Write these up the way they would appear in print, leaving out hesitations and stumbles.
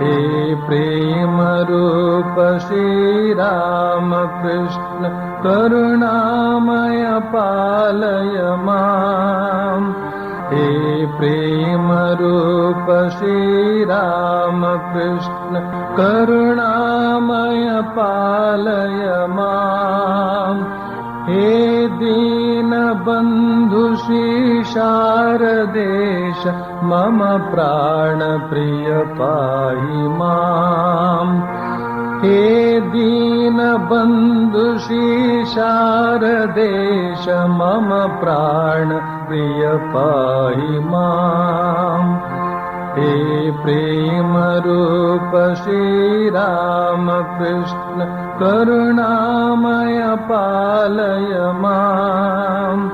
हे प्रेम रूप श्री राम कृष्ण करुणामय पालय माम्। हे प्रेम रूप श्री राम कृष्ण करुणामय पालय माम्। हे दीन बंधु श्री शारदेश मम प्राण प्रिय पाहि माम्। हे दीन बंधु श्री शारदेश मम प्राण प्रिय पाहि माम्। हे प्रेम रूप श्री राम कृष्ण करुणामय पालय माम्।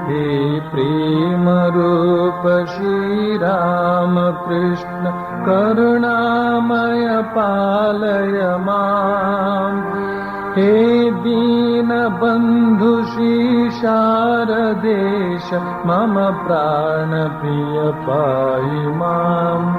हे प्रेम रूप श्री राम कृष्ण करुणामय पालय माम्। हे दीन बंधु श्री शारदेश मम प्राण प्रिय पाहि माम्।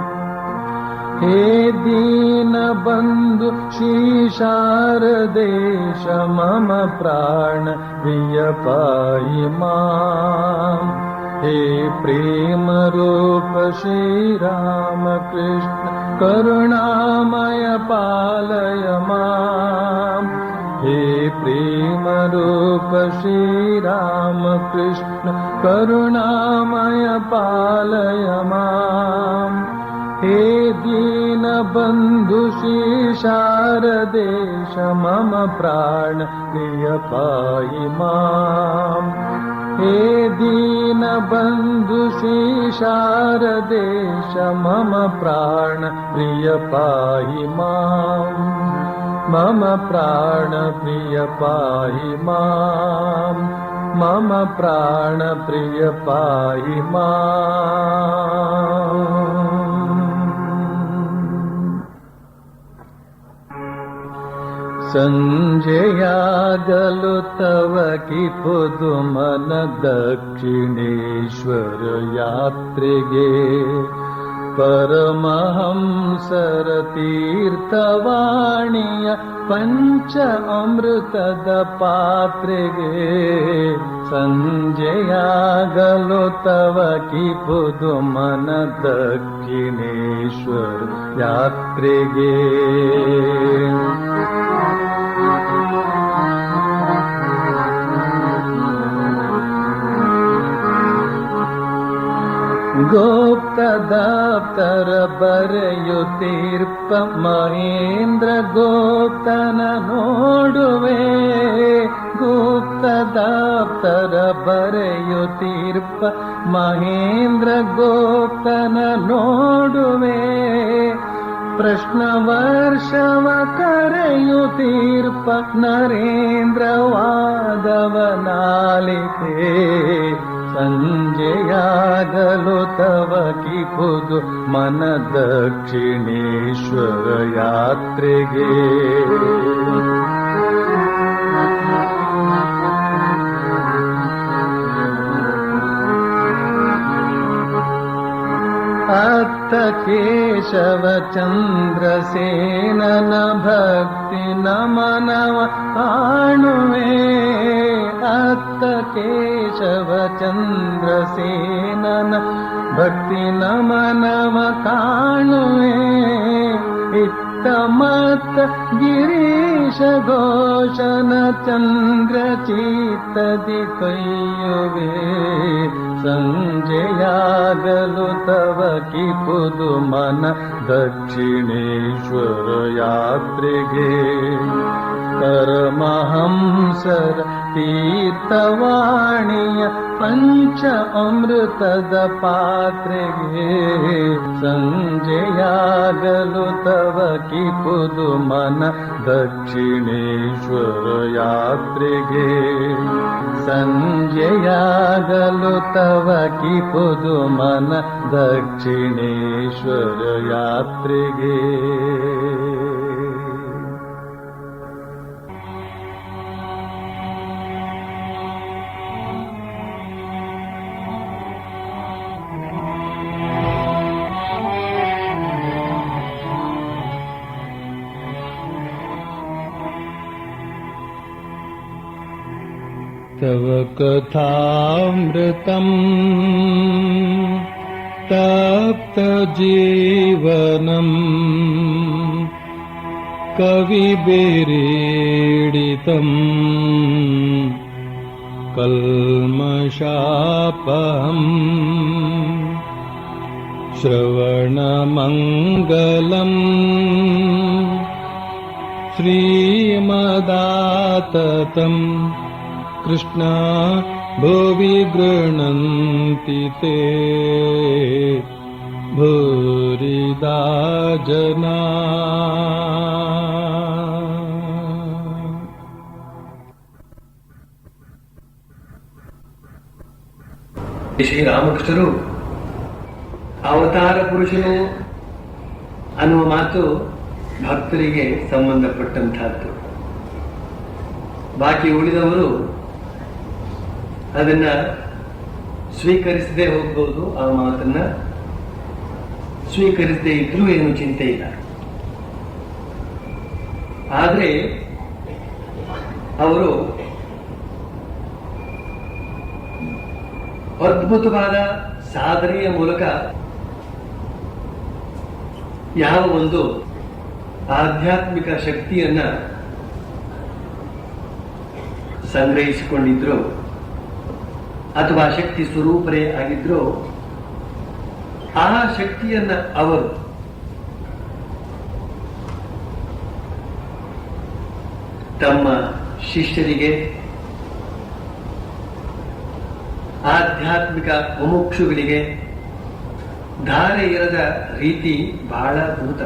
हे दीन बंधु श्री शारदेश मम प्राण प्रिय पाहि माम्। हे प्रेम रूप श्री राम कृष्ण करुणामय पालय माम्। हे प्रेम रूप श्री राम कृष्ण करुणामय पालय माम्। हे दीन बंधु श्री शारदेश मम प्राण प्रिय पाहि माम्। हे दीन बंधु श्री शारदेश मम प्राण प्रिय पाहि माम्। मम प्राण प्रिय पाहि माम्। मम प्राण प्रिय पाहि माम्। संजयागलु तव की पुदुमन दक्षिणेश्वर यात्ರೆಗೆ परमहंसर तीर्थवाणीय पंच अमृतद पात्ರೆಗೆ संजयागलु तव की पुदुमन दक्षिणेश्वर यात्ರೆಗೆ गोप्त दप्तर बರೆಯುತ್ತೀರ್ಪ ಮಹೇಂದ್ರ गोप्तನ ನೋಡುವೆ। गुप्त दप्तर बರೆಯುತ್ತೀರ್ಪ ಮಹೇಂದ್ರ गोप्तನ ನೋಡುವೆ। प्रश्न वर्षव कರೆಯುತ್ತೀರ್ಪ नरेंद्र वादवनालिते। संजयागलु तव की पुदु मन दक्षिणेश्वर यात्ರೆಗೆ अत्त केशव चंद्रसेनन भक्ति नमनव काणुवे। अत्त केशव चंद्रसेनन भक्ति नमनव काणुवे। इत्त मत्त गिरीश घोषन चंद्र चित्तदि ಕೊಯ್ಯುವೆ। संजयागलु तव की पुदु मन दक्षिणेश्वर यात्ರೆಗೆ परमहंसर तीर्थवाणीय पंच अमृतद पात्ರೆಗೆ संजयागलु तव की पुदु मन दक्षिणेश्वर यात्ರೆಗೆ संजयागलु तव की पुदु मन दक्षिणेश्वर यात्ರೆಗೆ तव कथामृतम् तप्तजीवनम् कविभिरीडितम् कल्मषापहम् श्रवणमङ्गलम् श्रीमदाततम् कृष्ण भुवि गृह्णन्ति ते भूरिदा जना। ಶ್ರೀರಾಮಕೃಷ್ಣರು ಅವತಾರ ಪುರುಷರು ಅನ್ನುವ ಮಾತು ಭಕ್ತರಿಗೆ ಸಂಬಂಧಪಟ್ಟಂತಹದ್ದು. ಬಾಕಿ ಉಳಿದವರು ಅದನ್ನ ಸ್ವೀಕರಿಸದೆ ಹೋಗಬಹುದು, ಆ ಮಾತನ್ನ ಸ್ವೀಕರಿಸದೇ ಇದ್ರೂ ಏನು ಚಿಂತೆ ಇಲ್ಲ. ಆದ್ರೆ ಅವರು ಅದ್ಭುತವಾದ ಸಾಧನೆಯ ಮೂಲಕ ಯಾವ ಒಂದು ಆಧ್ಯಾತ್ಮಿಕ ಶಕ್ತಿಯನ್ನ ಸಂಗ್ರಹಿಸಿಕೊಂಡಿದ್ರು ಅಥವಾ ಶಕ್ತಿ ಸ್ವರೂಪರೇ ಆಗಿದ್ರು, ಆ ಶಕ್ತಿಯನ್ನ ಅವರು ತಮ್ಮ ಶಿಷ್ಯರಿಗೆ, ಆಧ್ಯಾತ್ಮಿಕ ಮುಮುಕ್ಷುಗಳಿಗೆ ಧಾರೆ ಇರದ ರೀತಿ ಬಹಳ ಅದ್ಭುತ.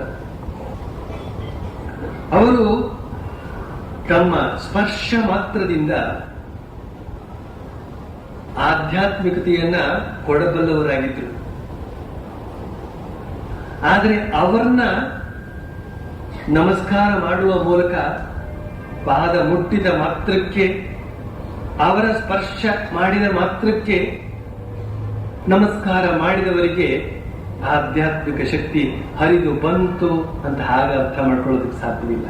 ಅವರು ತಮ್ಮ ಸ್ಪರ್ಶ ಮಾತ್ರದಿಂದ ಆಧ್ಯಾತ್ಮಿಕತೆಯನ್ನ ಕೊಡಬಲ್ಲವರಾಗಿದ್ರು. ಆದರೆ ಅವರನ್ನ ನಮಸ್ಕಾರ ಮಾಡುವ ಮೂಲಕ ಪಾದ ಮುಟ್ಟಿದ ಮಾತ್ರಕ್ಕೆ, ಅವರ ಸ್ಪರ್ಶ ಮಾಡಿದ ಮಾತ್ರಕ್ಕೆ ನಮಸ್ಕಾರ ಮಾಡಿದವರಿಗೆ ಆಧ್ಯಾತ್ಮಿಕ ಶಕ್ತಿ ಹರಿದು ಬಂತು ಅಂತ ಹಾಗೆ ಅರ್ಥ ಮಾಡ್ಕೊಳ್ಳೋದಕ್ಕೆ ಸಾಧ್ಯವಿಲ್ಲ.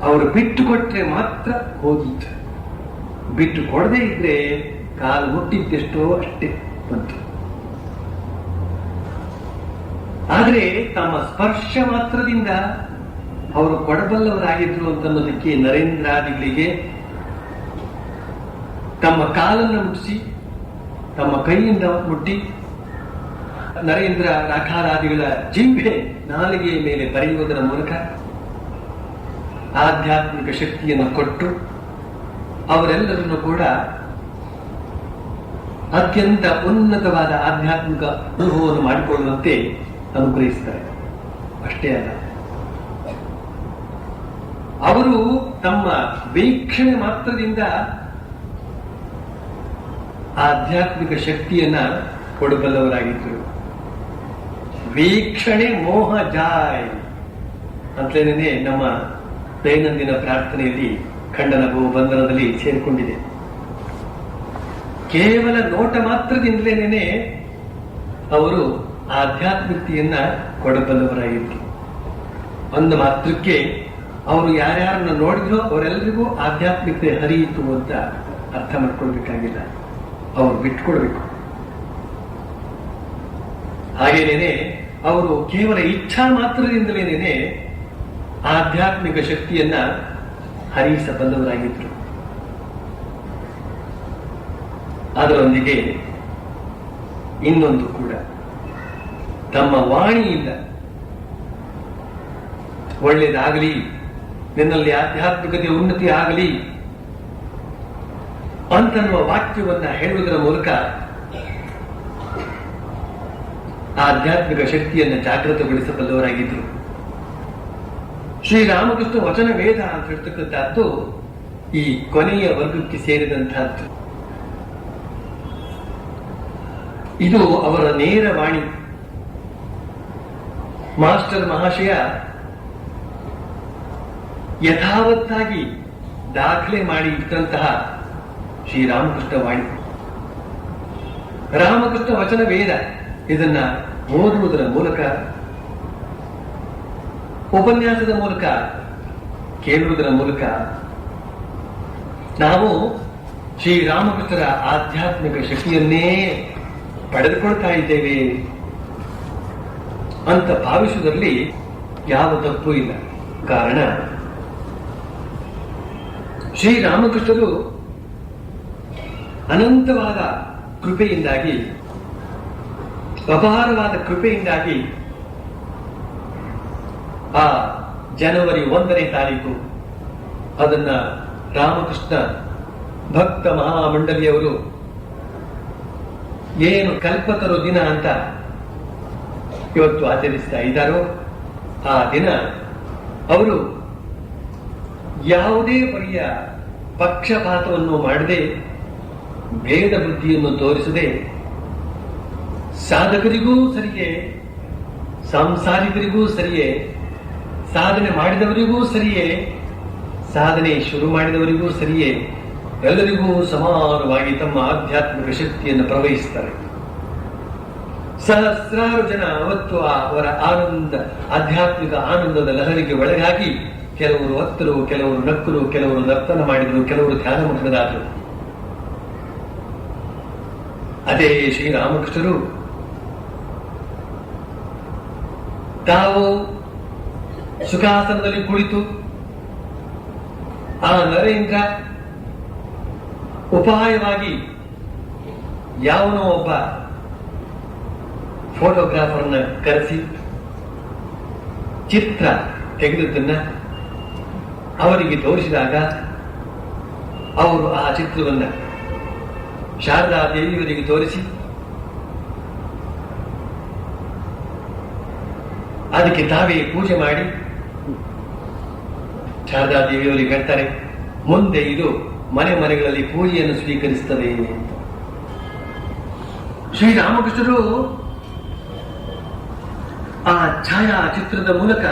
ಅವರು ಬಿಟ್ಟು ಕೊಟ್ರೆ ಮಾತ್ರ ಹೋಗಿತ್ತು, ಬಿಟ್ಟು ಕೊಡದೇ ಇದ್ರೆ ಕಾಲು ಮುಟ್ಟಿದ್ದೆಷ್ಟೋ ಅಷ್ಟೇ ಬಂತು. ಆದ್ರೆ ತಮ್ಮ ಸ್ಪರ್ಶ ಮಾತ್ರದಿಂದ ಅವರು ಕೊಡಬಲ್ಲವರಾಗಿದ್ರು ಅಂತನ್ನೋದಕ್ಕೆ ನರೇಂದ್ರಾದಿಗಳಿಗೆ ತಮ್ಮ ಕಾಲನ್ನು ಮುಟ್ಟಿಸಿ, ತಮ್ಮ ಕೈಯಿಂದ ಮುಟ್ಟಿ, ನರೇಂದ್ರ ರಾಖಾರಾದಿಗಳ ಜಿಂಬೆ ನಾಲಿಗೆಯ ಮೇಲೆ ಬರೆಯುವುದರ ಮೂಲಕ ಆಧ್ಯಾತ್ಮಿಕ ಶಕ್ತಿಯನ್ನು ಕೊಟ್ಟು ಅವರೆಲ್ಲರನ್ನು ಕೂಡ ಅತ್ಯಂತ ಉನ್ನತವಾದ ಆಧ್ಯಾತ್ಮಿಕ ಅನುಭವವನ್ನು ಮಾಡಿಕೊಳ್ಳುವಂತೆ ಅನುಗ್ರಹಿಸ್ತಾರೆ. ಅಷ್ಟೇ ಅಲ್ಲ, ಅವರು ತಮ್ಮ ವೀಕ್ಷಣೆ ಮಾತ್ರದಿಂದ ಆಧ್ಯಾತ್ಮಿಕ ಶಕ್ತಿಯನ್ನ ಕೊಡಬಲ್ಲವರಾಗಿದ್ದರು. ವೀಕ್ಷಣೆ ಮೋಹ ಜಾಯ್ ಅಂತಲೇ ನಮ್ಮ ದೈನಂದಿನ ಪ್ರಾರ್ಥನೆಯಲ್ಲಿ ಖಂಡನ ಬಂಧನದಲ್ಲಿ ಸೇರಿಕೊಂಡಿದೆ. ಕೇವಲ ನೋಟ ಮಾತ್ರದಿಂದಲೇನೆ ಅವರು ಆಧ್ಯಾತ್ಮಿಕತೆಯನ್ನ ಕೊಡಬಲ್ಲವರಾಗಿದ್ರು. ಒಂದು ಮಾತ್ರಕ್ಕೆ ಅವರು ಯಾರ್ಯಾರನ್ನ ನೋಡಿದ್ರೋ ಅವರೆಲ್ಲರಿಗೂ ಆಧ್ಯಾತ್ಮಿಕತೆ ಹರಿಯಿತು ಅಂತ ಅರ್ಥ ಮಾಡ್ಕೊಳ್ಬೇಕಾಗಿಲ್ಲ, ಅವರು ಬಿಟ್ಕೊಡ್ಬೇಕು. ಹಾಗೇನೇನೆ ಅವರು ಕೇವಲ ಇಚ್ಛಾ ಮಾತ್ರದಿಂದಲೇನೆ ಆಧ್ಯಾತ್ಮಿಕ ಶಕ್ತಿಯನ್ನ ಹರಿಸಬಲ್ಲವರಾಗಿದ್ರು. ಅದರೊಂದಿಗೆ ಇನ್ನೊಂದು ಕೂಡ, ತಮ್ಮ ವಾಣಿಯಿಂದ ಒಳ್ಳೆಯದಾಗಲಿ, ನಿನ್ನಲ್ಲಿ ಆಧ್ಯಾತ್ಮಿಕತೆ ಉನ್ನತಿ ಆಗಲಿ ಅಂತನ್ನುವ ವಾಕ್ಯವನ್ನ ಹೇಳುವುದರ ಮೂಲಕ ಆಧ್ಯಾತ್ಮಿಕ ಶಕ್ತಿಯನ್ನು ಜಾಗೃತಗೊಳಿಸಬಲ್ಲವರಾಗಿದ್ರು. ಶ್ರೀರಾಮಕೃಷ್ಣ ವಚನ ವೇದ ಅಂತ ಹೇಳ್ತಕ್ಕಂಥದ್ದು ಈ ಕೊನೆಯ ವರ್ಗಕ್ಕೆ ಸೇರಿದಂತಹದ್ದು. ಇದು ಅವರ ನೇರ ವಾಣಿ. ಮಾಸ್ಟರ್ ಮಹಾಶಯ ಯಥಾವತ್ತಾಗಿ ದಾಖಲೆ ಮಾಡಿ ಇಟ್ಟಂತಹ ಶ್ರೀರಾಮಕೃಷ್ಣ ವಾಣಿ, ರಾಮಕೃಷ್ಣ ವಚನ ವೇದ, ಇದನ್ನ ಓದುವುದರ ಮೂಲಕ, ಉಪನ್ಯಾಸದ ಮೂಲಕ ಕೇಳುವುದರ ಮೂಲಕ ನಾವು ಶ್ರೀರಾಮಕೃಷ್ಣರ ಆಧ್ಯಾತ್ಮಿಕ ಶಕ್ತಿಯನ್ನೇ ಪಡೆದುಕೊಳ್ತಾ ಇದ್ದೇವೆ ಅಂತ ಭಾವಿಸುವುದರಲ್ಲಿ ಯಾವ ತಪ್ಪು ಇಲ್ಲ. ಕಾರಣ ಶ್ರೀರಾಮಕೃಷ್ಣರು ಅನಂತವಾದ ಕೃಪೆಯಿಂದಾಗಿ, ಅಪಾರವಾದ ಕೃಪೆಯಿಂದಾಗಿ ಆ ಜನವರಿ 1ನೇ ತಾರೀಕು ಅದನ್ನ ರಾಮಕೃಷ್ಣ ಭಕ್ತ ಮಹಾಮಂಡಲಿಯವರು ಏನು ಕಲ್ಪತರು ದಿನ ಅಂತ ಇವತ್ತು ಆಚರಿಸ್ತಾ ಇದ್ದಾರೋ, ಆ ದಿನ ಅವರು ಯಾವುದೇ ಬಗೆಯ ಪಕ್ಷಪಾತವನ್ನು ಮಾಡದೆ, ಭೇದ ಬುದ್ಧಿಯನ್ನು ತೋರಿಸದೆ, ಸಾಧಕರಿಗೂ ಸರಿಯೇ, ಸಾಂಸಾರಿಕರಿಗೂ ಸರಿಯೇ, ಸಾಧನೆ ಮಾಡಿದವರಿಗೂ ಸರಿಯೇ, ಸಾಧನೆ ಶುರು ಮಾಡಿದವರಿಗೂ ಸರಿಯೇ, ಎಲ್ಲರಿಗೂ ಸಮಾನವಾಗಿ ತಮ್ಮ ಆಧ್ಯಾತ್ಮಿಕ ಶಕ್ತಿಯನ್ನು ಪ್ರವಹಿಸುತ್ತಾರೆ. ಸಹಸ್ರಾರು ಜನ ಅವತ್ತು ಅವರ ಆಧ್ಯಾತ್ಮಿಕ ಆನಂದದ ಲಹರಿಗೆ ಒಳಗಾಗಿ ಕೆಲವರು ಅತ್ತರು, ಕೆಲವರು ನಕ್ಕರು, ಕೆಲವರು ನರ್ತನ ಮಾಡಿದರು, ಕೆಲವರು ಧ್ಯಾನ ಮಗ್ನರಾದರು. ಅದೇ ಶ್ರೀರಾಮಕೃಷ್ಣರು ತಾವು ಸುಖಾಸನದಲ್ಲಿ ಕುಳಿತು ಆ ನರೇಂದ್ರ ಉಪಾಯವಾಗಿ ಯಾವನೋ ಒಬ್ಬ ಫೋಟೋಗ್ರಾಫರ್ನ ಕರೆಸಿ ಚಿತ್ರ ತೆಗೆದದ್ದನ್ನ ಅವರಿಗೆ ತೋರಿಸಿದಾಗ ಅವರು ಆ ಚಿತ್ರವನ್ನ ಶಾರದಾ ದೇವಿಯವರಿಗೆ ತೋರಿಸಿ ಅದಕ್ಕೆ ತಾವೇ ಪೂಜೆ ಮಾಡಿ ಶಾರದಾ ದೇವಿಯವರಿಗೆ ಹೇಳ್ತಾರೆ, ಮುಂದೆ ಇದು ಮನೆ ಮನೆಗಳಲ್ಲಿ ಪೂಜೆಯನ್ನು ಸ್ವೀಕರಿಸುತ್ತದೆ. ಶ್ರೀರಾಮಕೃಷ್ಣರು ಆ ಛಾಯಾಚಿತ್ರದ ಮೂಲಕ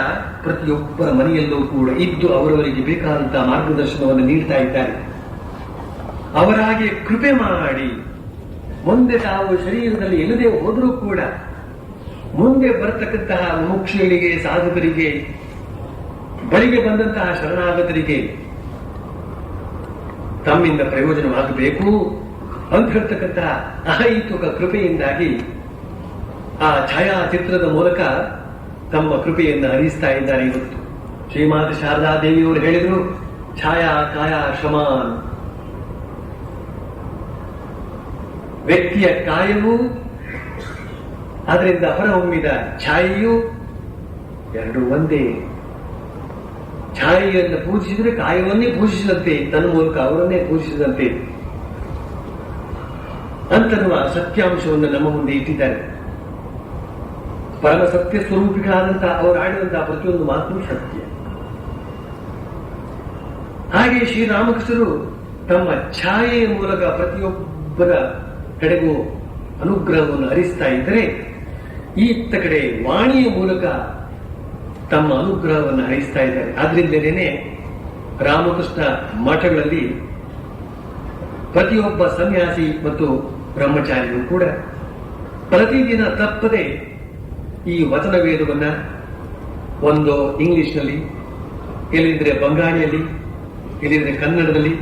ಪ್ರತಿಯೊಬ್ಬರ ಮನೆಯಲ್ಲೂ ಕೂಡ ಇದ್ದು ಅವರವರಿಗೆ ಬೇಕಾದಂತಹ ಮಾರ್ಗದರ್ಶನವನ್ನು ನೀಡ್ತಾ ಇದ್ದಾರೆ. ಅವರಾಗೆ ಕೃಪೆ ಮಾಡಿ ಮುಂದೆ ತಾವು ಶರೀರದಲ್ಲಿ ಇಲ್ಲದೆ ಹೋದರೂ ಕೂಡ ಮುಂದೆ ಬರತಕ್ಕಂತಹ ಮುಮುಕ್ಷುಗಳಿಗೆ, ಸಾಧಕರಿಗೆ, ಬಳಿಗೆ ಬಂದಂತಹ ಶರಣಾಗತರಿಗೆ ತಮ್ಮಿಂದ ಪ್ರಯೋಜನವಾಗಬೇಕು ಅಂತ ಹೇಳ್ತಕ್ಕಂತಹ ಅಹೈತುಕ ಕೃಪೆಯಿಂದಾಗಿ ಆ ಛಾಯಾಚಿತ್ರದ ಮೂಲಕ ತಮ್ಮ ಕೃಪೆಯನ್ನು ಹರಿಸ್ತಾ ಇದ್ದಾರೆ. ಇವತ್ತು ಶ್ರೀಮಾತೆ ಶಾರದಾ ದೇವಿಯವರು ಹೇಳಿದರು, ಛಾಯಾ ಕಾಯ ಶಮಾನ್. ವ್ಯಕ್ತಿಯ ಕಾಯವು ಅದರಿಂದ ಹೊರಹೊಮ್ಮಿದ ಛಾಯೆಯು ಎರಡು ಒಂದೇ. ಛಾಯೆಯನ್ನು ಪೂಜಿಸಿದರೆ ಕಾಯವನ್ನೇ ಪೂಜಿಸಿದಂತೆ, ತನ್ನ ಮೂಲಕ ಅವರನ್ನೇ ಪೂಜಿಸಿದಂತೆ ಅಂತನ್ನುವ ಸತ್ಯಾಂಶವನ್ನು ನಮ್ಮ ಮುಂದೆ ಇಟ್ಟಿದ್ದಾರೆ. ಪರಮ ಸತ್ಯ ಸ್ವರೂಪಿಗಳಾದಂತಹ ಅವರು ಆಡಿದಂತಹ ಪ್ರತಿಯೊಂದು ಮಾತು ಸತ್ಯ. ಹಾಗೆ ಶ್ರೀರಾಮಕೃಷ್ಣರು ತಮ್ಮ ಛಾಯೆಯ ಮೂಲಕ ಪ್ರತಿಯೊಬ್ಬರ ಕಡೆಗೂ ಅನುಗ್ರಹವನ್ನು ಹರಿಸ್ತಾ ಇದ್ದರೆ, ಈತ್ತ ಕಡೆ ವಾಣಿಯ ಮೂಲಕ ತಮ್ಮ ಅನುಗ್ರಹವನ್ನು ಹರಿಸ್ತಾ ಇದ್ದಾರೆ. ಆದ್ರಿಂದಲೇ ರಾಮಕೃಷ್ಣ ಮಠಗಳಲ್ಲಿ ಪ್ರತಿಯೊಬ್ಬ ಸನ್ಯಾಸಿ ಮತ್ತು ಬ್ರಹ್ಮಚಾರಿಗಳು ಕೂಡ ಪ್ರತಿದಿನ ತಪ್ಪದೆ ಈ ವಚನ ವೇದವನ್ನ ಒಂದು ಇಂಗ್ಲಿಷ್ನಲ್ಲಿ, ಇಲ್ಲಿದ್ರೆ ಬಂಗಾಳಿಯಲ್ಲಿ, ಇಲ್ಲಿದ್ರೆ ಕನ್ನಡದಲ್ಲಿ,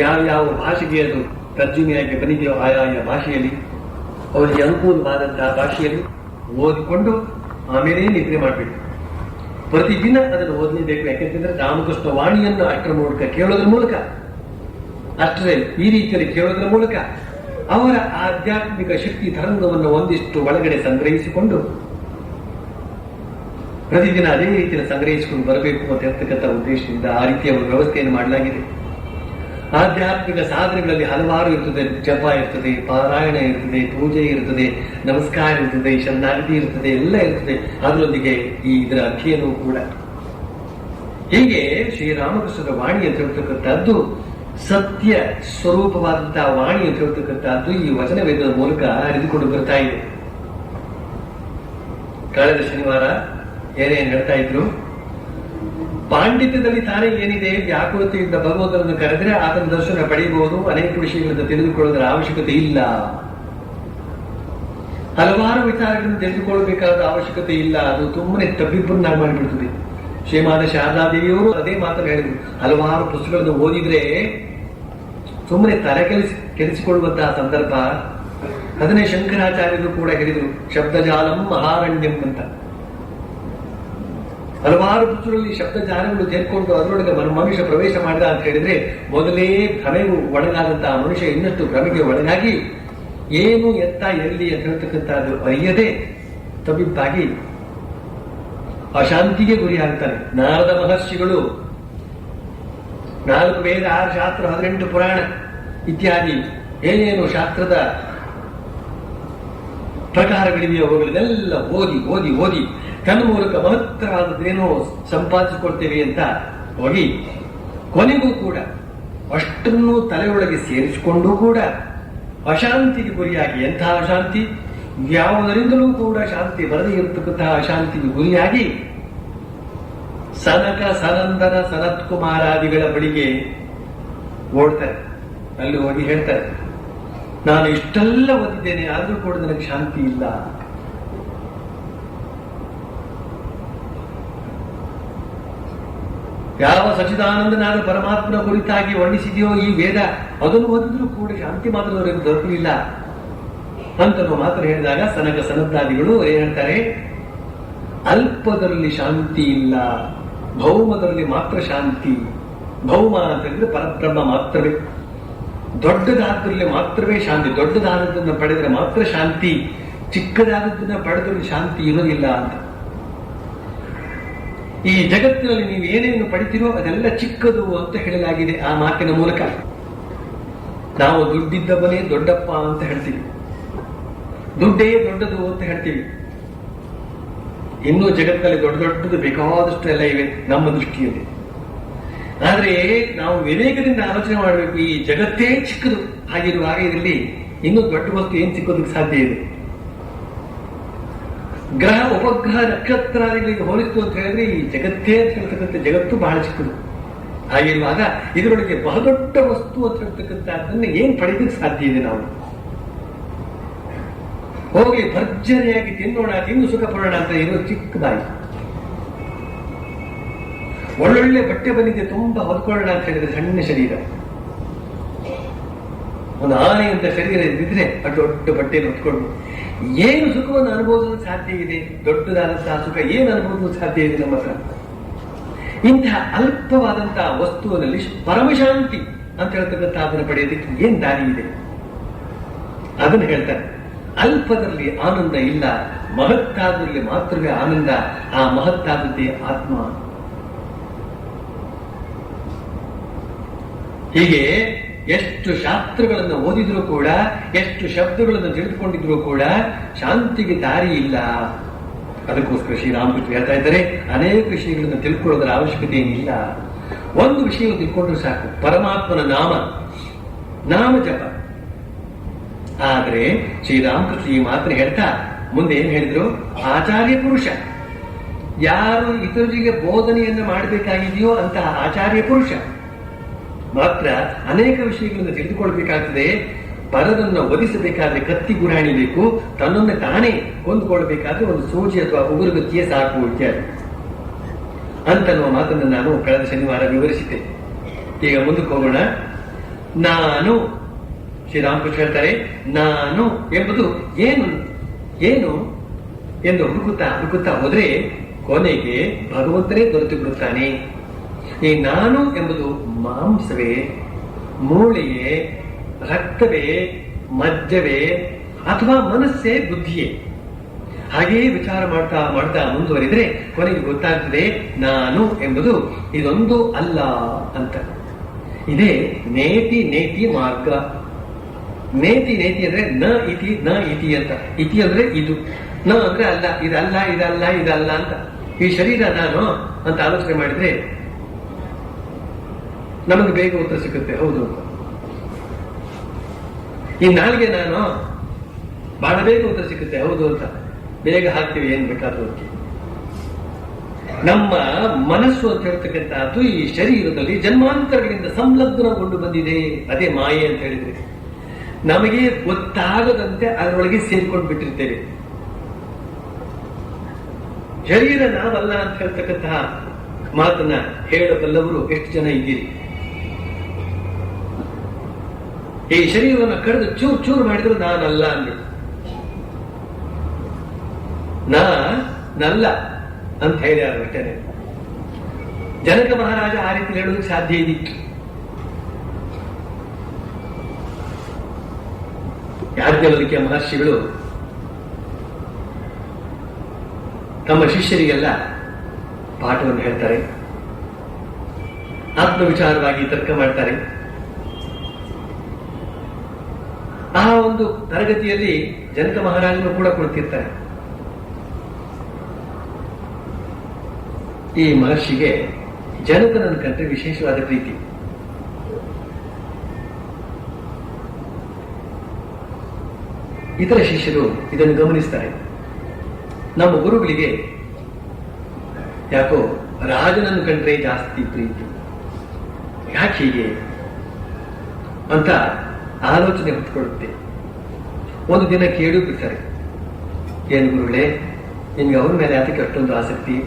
ಯಾವ್ಯಾವ ಭಾಷೆಗೆ ಅದು ತರ್ಜುಮೆಯಾಗಿ ಬಂದಿದೆಯೋ ಆಯಾಯ ಭಾಷೆಯಲ್ಲಿ, ಅವರಿಗೆ ಅನುಕೂಲವಾದಂತಹ ಭಾಷೆಯಲ್ಲಿ ಓದಿಕೊಂಡು ಆಮೇಲೆ ನಿದ್ರೆ ಮಾಡಬೇಕು. ಪ್ರತಿದಿನ ಅದನ್ನು ಓದಲೇಬೇಕು. ಯಾಕೆಂತಂದ್ರೆ ರಾಮಕೃಷ್ಣ ವಾಣಿಯನ್ನು ಅಷ್ಟರ ಮೂಲಕ ಕೇಳೋದ್ರ ಮೂಲಕ, ಅಷ್ಟರೇ ಈ ರೀತಿಯಲ್ಲಿ ಕೇಳೋದ್ರ ಮೂಲಕ ಅವರ ಆಧ್ಯಾತ್ಮಿಕ ಶಕ್ತಿ ತರಂಗವನ್ನು ಒಂದಿಷ್ಟು ಒಳಗಡೆ ಸಂಗ್ರಹಿಸಿಕೊಂಡು ಪ್ರತಿದಿನ ಅದೇ ರೀತಿಯಲ್ಲಿ ಸಂಗ್ರಹಿಸಿಕೊಂಡು ಬರಬೇಕು ಅಂತ ಹೇಳ್ತಕ್ಕಂಥ ಉದ್ದೇಶದಿಂದ ಆ ರೀತಿಯ ಒಂದು ವ್ಯವಸ್ಥೆಯನ್ನು ಮಾಡಲಾಗಿದೆ. ಆಧ್ಯಾತ್ಮಿಕ ಸಾಧನೆಗಳಲ್ಲಿ ಹಲವಾರು ಇರ್ತದೆ. ಜಪ ಇರ್ತದೆ, ಪಾರಾಯಣ ಇರ್ತದೆ, ಪೂಜೆ ಇರ್ತದೆ, ನಮಸ್ಕಾರ ಇರ್ತದೆ, ಶರಣಾಗತಿ ಇರ್ತದೆ, ಎಲ್ಲ ಇರ್ತದೆ. ಅದರೊಂದಿಗೆ ಇದರ ಅಧ್ಯಯನವೂ ಕೂಡ. ಹೀಗೆ ಶ್ರೀರಾಮಕೃಷ್ಣರ ವಾಣಿ ಅಂತ ಹೇಳ್ತಕ್ಕಂಥದ್ದು ಸತ್ಯ ಸ್ವರೂಪವಾದಂತಹ ವಾಣಿ ಅಂತ ಹೇಳ್ತಕ್ಕಂಥದ್ದು ಈ ವಚನ ವೇದದ ಮೂಲಕ ಹರಿದುಕೊಂಡು ಬರ್ತಾ ಇದೆ. ಕಳೆದ ಶನಿವಾರ ಏನೇನು ಹೇಳ್ತಾ ಇದ್ರು, ಪಾಂಡಿತ್ಯದಲ್ಲಿ ತಾನೇ ಏನಿದೆ, ವ್ಯಾಕುಲತೆಯಿಂದ ಭಗವಂತನನ್ನು ಕರೆದರೆ ಆತನ ದರ್ಶನ ಪಡೆಯಬಹುದು, ಅನೇಕ ವಿಷಯಗಳನ್ನು ತಿಳಿದುಕೊಳ್ಳುವುದರ ಅವಶ್ಯಕತೆ ಇಲ್ಲ, ಹಲವಾರು ವಿಚಾರಗಳನ್ನು ತಿಳಿದುಕೊಳ್ಳಬೇಕಾದ ಅವಶ್ಯಕತೆ ಇಲ್ಲ, ಅದು ತುಂಬನೇ ತಬ್ಬಿಬ್ಬನ್ನಾಗಿ ಮಾಡಿಬಿಡ್ತದೆ. ಶ್ರೀಮಾದ ಶಾರದಾದೇವಿಯವರು ಅದೇ ಮಾತನ್ನು ಹೇಳಿದ್ರು. ಹಲವಾರು ಪುಸ್ತಕಗಳನ್ನು ಓದಿದ್ರೆ ಸುಮ್ಮನೆ ತಲೆ ಕೆಡಿಸಿಕೊಳ್ಳುವಂತಹ ಸಂದರ್ಭ. ಅದನ್ನೇ ಶಂಕರಾಚಾರ್ಯರು ಕೂಡ ಹೇಳಿದರು, ಶಬ್ದಜಾಲಂ ಮಹಾರಣ್ಯಂ ಅಂತ. ಹಲವಾರು ಪುಸ್ತಕಗಳಲ್ಲಿ ಶಬ್ದಜಾಲಗಳು ಸೇರ್ಕೊಂಡು ಅದರೊಳಗೆ ಮನುಷ್ಯ ಪ್ರವೇಶ ಮಾಡಿದ ಅಂತ ಹೇಳಿದ್ರೆ, ಮೊದಲೇ ಭ್ರಮೆಗೂ ಒಳಗಾದಂತಹ ಮನುಷ್ಯ ಇನ್ನಷ್ಟು ಭ್ರಮೆಗೆ ಒಳಗಾಗಿ ಏನು ಎತ್ತ ಎಲ್ಲಿ ಅಂತ ಹೇಳ್ತಕ್ಕಂಥದ್ದು ಅರಿಯದೆ ತಬ್ಬಿಬ್ಬಾಗಿ ಅಶಾಂತಿಗೆ ಗುರಿಯಾಗ್ತಾನೆ. ನಾರದ ಮಹರ್ಷಿಗಳು 4 ವೇದ, 6 ಶಾಸ್ತ್ರ, 18 ಪುರಾಣ ಇತ್ಯಾದಿ ಏನೇನು ಶಾಸ್ತ್ರದ ಪ್ರಕಾರಗಳಿವೆಯೋ ಅವುಗಳನ್ನೆಲ್ಲ ಓದಿ ಓದಿ ಓದಿ ತನ್ನ ಮೂಲಕ ಮಹತ್ತರವಾದದ್ದೇನೋ ಸಂಪಾದಿಸಿಕೊಳ್ತೇವೆ ಅಂತ ಹೋಗಿ ಕೊನೆಗೂ ಕೂಡ ಅಷ್ಟನ್ನು ತಲೆಯೊಳಗೆ ಸೇರಿಸಿಕೊಂಡು ಕೂಡ ಅಶಾಂತಿಗೆ ಗುರಿಯಾಗಿ, ಎಂತಹ ಅಶಾಂತಿ, ಯಾವುದರಿಂದಲೂ ಕೂಡ ಶಾಂತಿ ಬರದೇ ಇರತಕ್ಕಂತಹ ಅಶಾಂತಿಗೆ ಗುರಿಯಾಗಿ ಸನಕ ಸನಂದನ ಸನತ್ ಕುಮಾರಾದಿಗಳ ಬಳಿಗೆ ಓಡ್ತಾರೆ. ಅಲ್ಲಿ ಹೋಗಿ ಹೇಳ್ತಾರೆ, ನಾನು ಇಷ್ಟೆಲ್ಲ ಓದಿದ್ದೇನೆ, ಆದ್ರೂ ಕೂಡ ನನಗೆ ಶಾಂತಿ ಇಲ್ಲ. ಯಾವ ಸಚ್ಚಿದಾನಂದನಾದ ಪರಮಾತ್ಮನ ಕುರಿತಾಗಿ ವರ್ಣಿಸಿದೆಯೋ ಈ ವೇದ, ಅದನ್ನು ಓದಿದ್ರೂ ಕೂಡ ಶಾಂತಿ ಮಾತ್ರ ಅವರಿಗೆ ದೊರಕಲಿಲ್ಲ ಅಂತ ಮಾತನ್ನು ಹೇಳಿದಾಗ ಸನಕ ಸನದ್ದಾದಿಗಳು ಏನ್ ಹೇಳ್ತಾರೆ, ಅಲ್ಪದಲ್ಲಿ ಶಾಂತಿ ಇಲ್ಲ, ಭೌಮದಲ್ಲಿ ಮಾತ್ರ ಶಾಂತಿ. ಭೌಮ ಅಂತ ಹೇಳಿದ್ರೆ ಪರಬ್ರಹ್ಮ ಮಾತ್ರವೇ. ದೊಡ್ಡದಾದ್ರಲ್ಲಿ ಮಾತ್ರವೇ ಶಾಂತಿ, ದೊಡ್ಡದಾದದ್ದನ್ನು ಪಡೆದರೆ ಮಾತ್ರ ಶಾಂತಿ, ಚಿಕ್ಕದಾದದ್ದನ್ನ ಪಡೆದಲ್ಲಿ ಶಾಂತಿ ಇರೋದಿಲ್ಲ ಅಂತ. ಈ ಜಗತ್ತಿನಲ್ಲಿ ನೀವು ಏನೇನು ಪಡಿತೀರೋ ಅದೆಲ್ಲ ಚಿಕ್ಕದು ಅಂತ ಹೇಳಲಾಗಿದೆ ಆ ಮಾತಿನ ಮೂಲಕ. ನಾವು ದುಡ್ಡಿದ್ದವನೇ ದೊಡ್ಡಪ್ಪ ಅಂತ ಹೇಳ್ತೀವಿ, ದುಡ್ಡೇ ದೊಡ್ಡದು ಅಂತ ಹೇಳ್ತೀವಿ. ಇನ್ನೂ ಜಗತ್ತಲ್ಲಿ ದೊಡ್ಡ ದೊಡ್ಡದು ಬೇಕಾದಷ್ಟು ಎಲ್ಲ ಇವೆ ನಮ್ಮ ದೃಷ್ಟಿಯಲ್ಲಿ. ಆದ್ರೆ ನಾವು ವಿವೇಕದಿಂದ ಆಲೋಚನೆ ಮಾಡಬೇಕು, ಈ ಜಗತ್ತೇ ಚಿಕ್ಕದು ಆಗಿರುವಾಗ ಇದರಲ್ಲಿ ಇನ್ನೂ ದೊಡ್ಡ ವಸ್ತು ಏನ್ ಸಿಕ್ಕೋದಕ್ಕೆ ಸಾಧ್ಯ ಇದೆ? ಗ್ರಹ, ಉಪಗ್ರಹ, ನಕ್ಷತ್ರಾದಿಗಳಿಗೆ ಹೋಲಿಸ್ತು ಅಂತ ಹೇಳಿದ್ರೆ ಈ ಜಗತ್ತೇ ಅಂತ ಹೇಳ್ತಕ್ಕಂಥ ಜಗತ್ತು ಬಹಳ ಚಿಕ್ಕದು. ಹಾಗಿರುವಾಗ ಇದರೊಳಗೆ ಬಹುದೊಡ್ಡ ವಸ್ತು ಅಂತ ಹೇಳ್ತಕ್ಕಂಥದ್ದನ್ನ ಏನ್ ಪಡೆಯಲಿಕ್ಕೆ ಸಾಧ್ಯ ಇದೆ? ನಾವು ಹೋಗಿ ಭರ್ಜರಿಯಾಗಿ ತಿನ್ನೋಣ, ತಿನ್ನು ಸುಖ ಪಡೋಣ ಅಂತ ಇರೋ ಚಿಕ್ಕದಾಗಿ, ಒಳ್ಳೊಳ್ಳೆ ಬಟ್ಟೆ ಬಂದಿದೆ ತುಂಬಾ ಹೊದ್ಕೊಳ್ಳೋಣ ಅಂತ ಹೇಳಿದ್ರೆ ಸಣ್ಣ ಶರೀರ, ಒಂದು ಆನೆ ಅಂತ ಶರೀರ ಇದ್ದಿದ್ರೆ ಅದು ದೊಡ್ಡ ಬಟ್ಟೆಯನ್ನು ಹೊತ್ಕೊಂಡು ಏನು ಸುಖವನ್ನು ಅನುಭವಿಸಲು ಸಾಧ್ಯ ಇದೆ? ದೊಡ್ಡದಾದಂತಹ ಸುಖ ಏನು ಅನುಭವಿಸಲು ಸಾಧ್ಯ ಇದೆ ನಮ್ಮ ಹತ್ರ? ಇಂತಹ ಅಲ್ಪವಾದಂತಹ ವಸ್ತುವಿನಲ್ಲಿ ಪರಮಶಾಂತಿ ಅಂತ ಹೇಳ್ತಕ್ಕಂಥ ಅದನ್ನು ಪಡೆಯೋದಕ್ಕೆ ಏನ್ ದಾರಿ ಇದೆ? ಅದನ್ನು ಹೇಳ್ತಾರೆ, ಅಲ್ಪದಲ್ಲಿ ಆನಂದ ಇಲ್ಲ, ಮಹತ್ತಾದಲ್ಲಿ ಮಾತ್ರವೇ ಆನಂದ. ಆ ಮಹತ್ತಾದದ್ದೇ ಆತ್ಮ. ಹೀಗೆ ಎಷ್ಟು ಶಾಸ್ತ್ರಗಳನ್ನು ಓದಿದ್ರೂ ಕೂಡ, ಎಷ್ಟು ಶಬ್ದಗಳನ್ನು ತಿಳಿದುಕೊಂಡಿದ್ರೂ ಕೂಡ ಶಾಂತಿಗೆ ದಾರಿ ಇಲ್ಲ. ಅದಕ್ಕೋಸ್ಕರ ಶ್ರೀರಾಮಕೃಷ್ಣ ಹೇಳ್ತಾ ಇದ್ದಾರೆ, ಅನೇಕ ವಿಷಯಗಳನ್ನು ತಿಳ್ಕೊಳ್ಳೋದರ ಅವಶ್ಯಕತೆ ಏನಿಲ್ಲ. ಒಂದು ವಿಷಯ ತಿಳ್ಕೊಂಡ್ರು ಸಾಕು, ಪರಮಾತ್ಮನ ನಾಮ ಜಪ. ಆದ್ರೆ ಶ್ರೀರಾಮಕೃಷ್ಣ ಈ ಮಾತನ್ನು ಹೇಳ್ತಾ ಮುಂದೆ ಏನ್ ಹೇಳಿದ್ರು? ಆಚಾರ್ಯ ಪುರುಷ, ಯಾರು ಇತರರಿಗೆ ಬೋಧನೆಯನ್ನು ಮಾಡಬೇಕಾಗಿದೆಯೋ ಅಂತಹ ಆಚಾರ್ಯ ಪುರುಷ ಮಾತ್ರ ಅನೇಕ ವಿಷಯಗಳನ್ನು ತಿಳಿದುಕೊಳ್ಬೇಕಾಗ್ತದೆ. ಪರದನ್ನು ಒದಿಸಬೇಕಾದ್ರೆ ಕತ್ತಿ ಗುರಾಣಿ ಬೇಕು, ತನ್ನನ್ನು ತಾನೇ ಹೊಂದ್ಕೊಳ್ಬೇಕಾದ್ರೆ ಒಂದು ಸೂಜಿ ಅಥವಾ ಉಗುರುಗತ್ತಿಯೇ ಸಾಕು ಇತ್ಯಾದಿ ಅಂತನ್ನುವ ಮಾತನ್ನು ನಾನು ಕಳೆದ ಶನಿವಾರ ವಿವರಿಸಿದ್ದೆ. ಈಗ ಮುಂದಕ್ಕೆ ಹೋಗೋಣ. ನಾನು, ಶ್ರೀರಾಮಕೃಷ್ಣ ಹೇಳ್ತಾರೆ, ನಾನು ಎಂಬುದು ಏನು ಏನು ಎಂದು ಹುಡುಕುತ್ತಾ ಹೋದ್ರೆ ಕೊನೆಗೆ ಭಗವಂತನೇ ದೊರೆತು ಬಿಡುತ್ತಾನೆ. ಈ ನಾನು ಎಂಬುದು ಮಾಂಸವೇ, ಮೂಳೆಯೇ, ರಕ್ತವೇ, ಮಜ್ಜವೇ ಅಥವಾ ಮನಸ್ಸೇ, ಬುದ್ಧಿಯೇ? ಹಾಗೆಯೇ ವಿಚಾರ ಮಾಡ್ತಾ ಮಾಡ್ತಾ ಮುಂದುವರಿದ್ರೆ ಕೊನೆಗೆ ಗೊತ್ತಾಗ್ತದೆ ನಾನು ಎಂಬುದು ಇದೊಂದು ಅಲ್ಲ ಅಂತ. ಇದೇ ನೇತಿ ಮಾರ್ಗ. ನೇತಿ ಅಂದ್ರೆ ನ ಇತಿ ಅಂತ. ಇತಿ ಅಂದ್ರೆ ಇದು, ನ ಅಂದ್ರೆ ಅಲ್ಲ, ಇದಲ್ಲ ಅಂತ. ಈ ಶರೀರ ನಾನು ಅಂತ ಆಲೋಚನೆ ಮಾಡಿದ್ರೆ ನಮಗೆ ಬೇಗ ಉತ್ತರ ಸಿಗುತ್ತೆ, ಹೌದು ಅಂತ. ಈ ನಾಲ್ಗೆ ನಾನು ಬಹಳ ಬೇಗ ಉತ್ತರ ಸಿಗುತ್ತೆ, ಹೌದು ಅಂತ ಬೇಗ ಹಾಕ್ತೀವಿ ಏನ್ ಬೇಕಾದ್ರೂ. ನಮ್ಮ ಮನಸ್ಸು ಅಂತ ಹೇಳ್ತಕ್ಕಂಥದ್ದು ಈ ಶರೀರದಲ್ಲಿ ಜನ್ಮಾಂತರಗಳಿಂದ ಸಂಲಗ್ನಗೊಂಡು ಬಂದಿದೆ. ಅದೇ ಮಾಯೆ ಅಂತ ಹೇಳಿದ್ರೆ ನಮಗೆ ಗೊತ್ತಾಗದಂತೆ ಅದರೊಳಗೆ ಸೇರ್ಕೊಂಡು ಬಿಟ್ಟಿರ್ತೇವೆ. ಶರೀರ ನಾವಲ್ಲ ಅಂತ ಹೇಳ್ತಕ್ಕಂತಹ ಮಾತನ್ನ ಹೇಳಬಲ್ಲವರು ಎಷ್ಟು ಜನ ಇದ್ದೀರಿ? ಈ ಶರೀರವನ್ನು ಕಡಿದು ಚೂರು ಚೂರು ಮಾಡಿದ್ರು ನಾನಲ್ಲ ಅಂದ್ಬಿಟ್ಟು, ನಾನಲ್ಲ ಅಂತ ಹೇಳ್ಯಾರ ಅಷ್ಟೇನೆ. ಜನಕ ಮಹಾರಾಜ ಆ ರೀತಿ ಹೇಳೋದಕ್ಕೆ ಸಾಧ್ಯ ಇದ್ದಿತ್ತು. ಯಾಜ್ಞವಲ್ಕ್ಯ ಮಹರ್ಷಿಗಳು ತಮ್ಮ ಶಿಷ್ಯರಿಗೆಲ್ಲ ಪಾಠವನ್ನು ಹೇಳ್ತಾರೆ, ಆತ್ಮವಿಚಾರವಾಗಿ ತರ್ಕ ಮಾಡ್ತಾರೆ. ಆ ಒಂದು ತರಗತಿಯಲ್ಲಿ ಜನಕ ಮಹಾರಾಜನು ಕೂಡ ಕುಳಿತಿರ್ತಾರೆ. ಈ ಮಹರ್ಷಿಗೆ ಜನಕನನ್ನು ಕಂಡ್ರೆ ವಿಶೇಷವಾದ ಪ್ರೀತಿ. ಇತರ ಶಿಷ್ಯರು ಇದನ್ನು ಗಮನಿಸ್ತಾರೆ. ನಮ್ಮ ಗುರುಗಳಿಗೆ ಯಾಕೋ ರಾಜನನ್ನು ಕಂಡ್ರೆ ಜಾಸ್ತಿ ಪ್ರೀತಿ, ಯಾಕೆ ಹೀಗೆ ಅಂತ ಆಲೋಚನೆ ಹೊತ್ಕೊಳ್ಳುತ್ತೆ. ಒಂದು ದಿನ ಕೇಳಿ ಬಿಡ್ತಾರೆ, ಏನು ಗುರುಗಳೇ, ನಿಮ್ಗೆ ಅವ್ರ ಮೇಲೆ ಯಾತಕ್ಕೆ ಅಷ್ಟೊಂದು ಆಸಕ್ತಿ?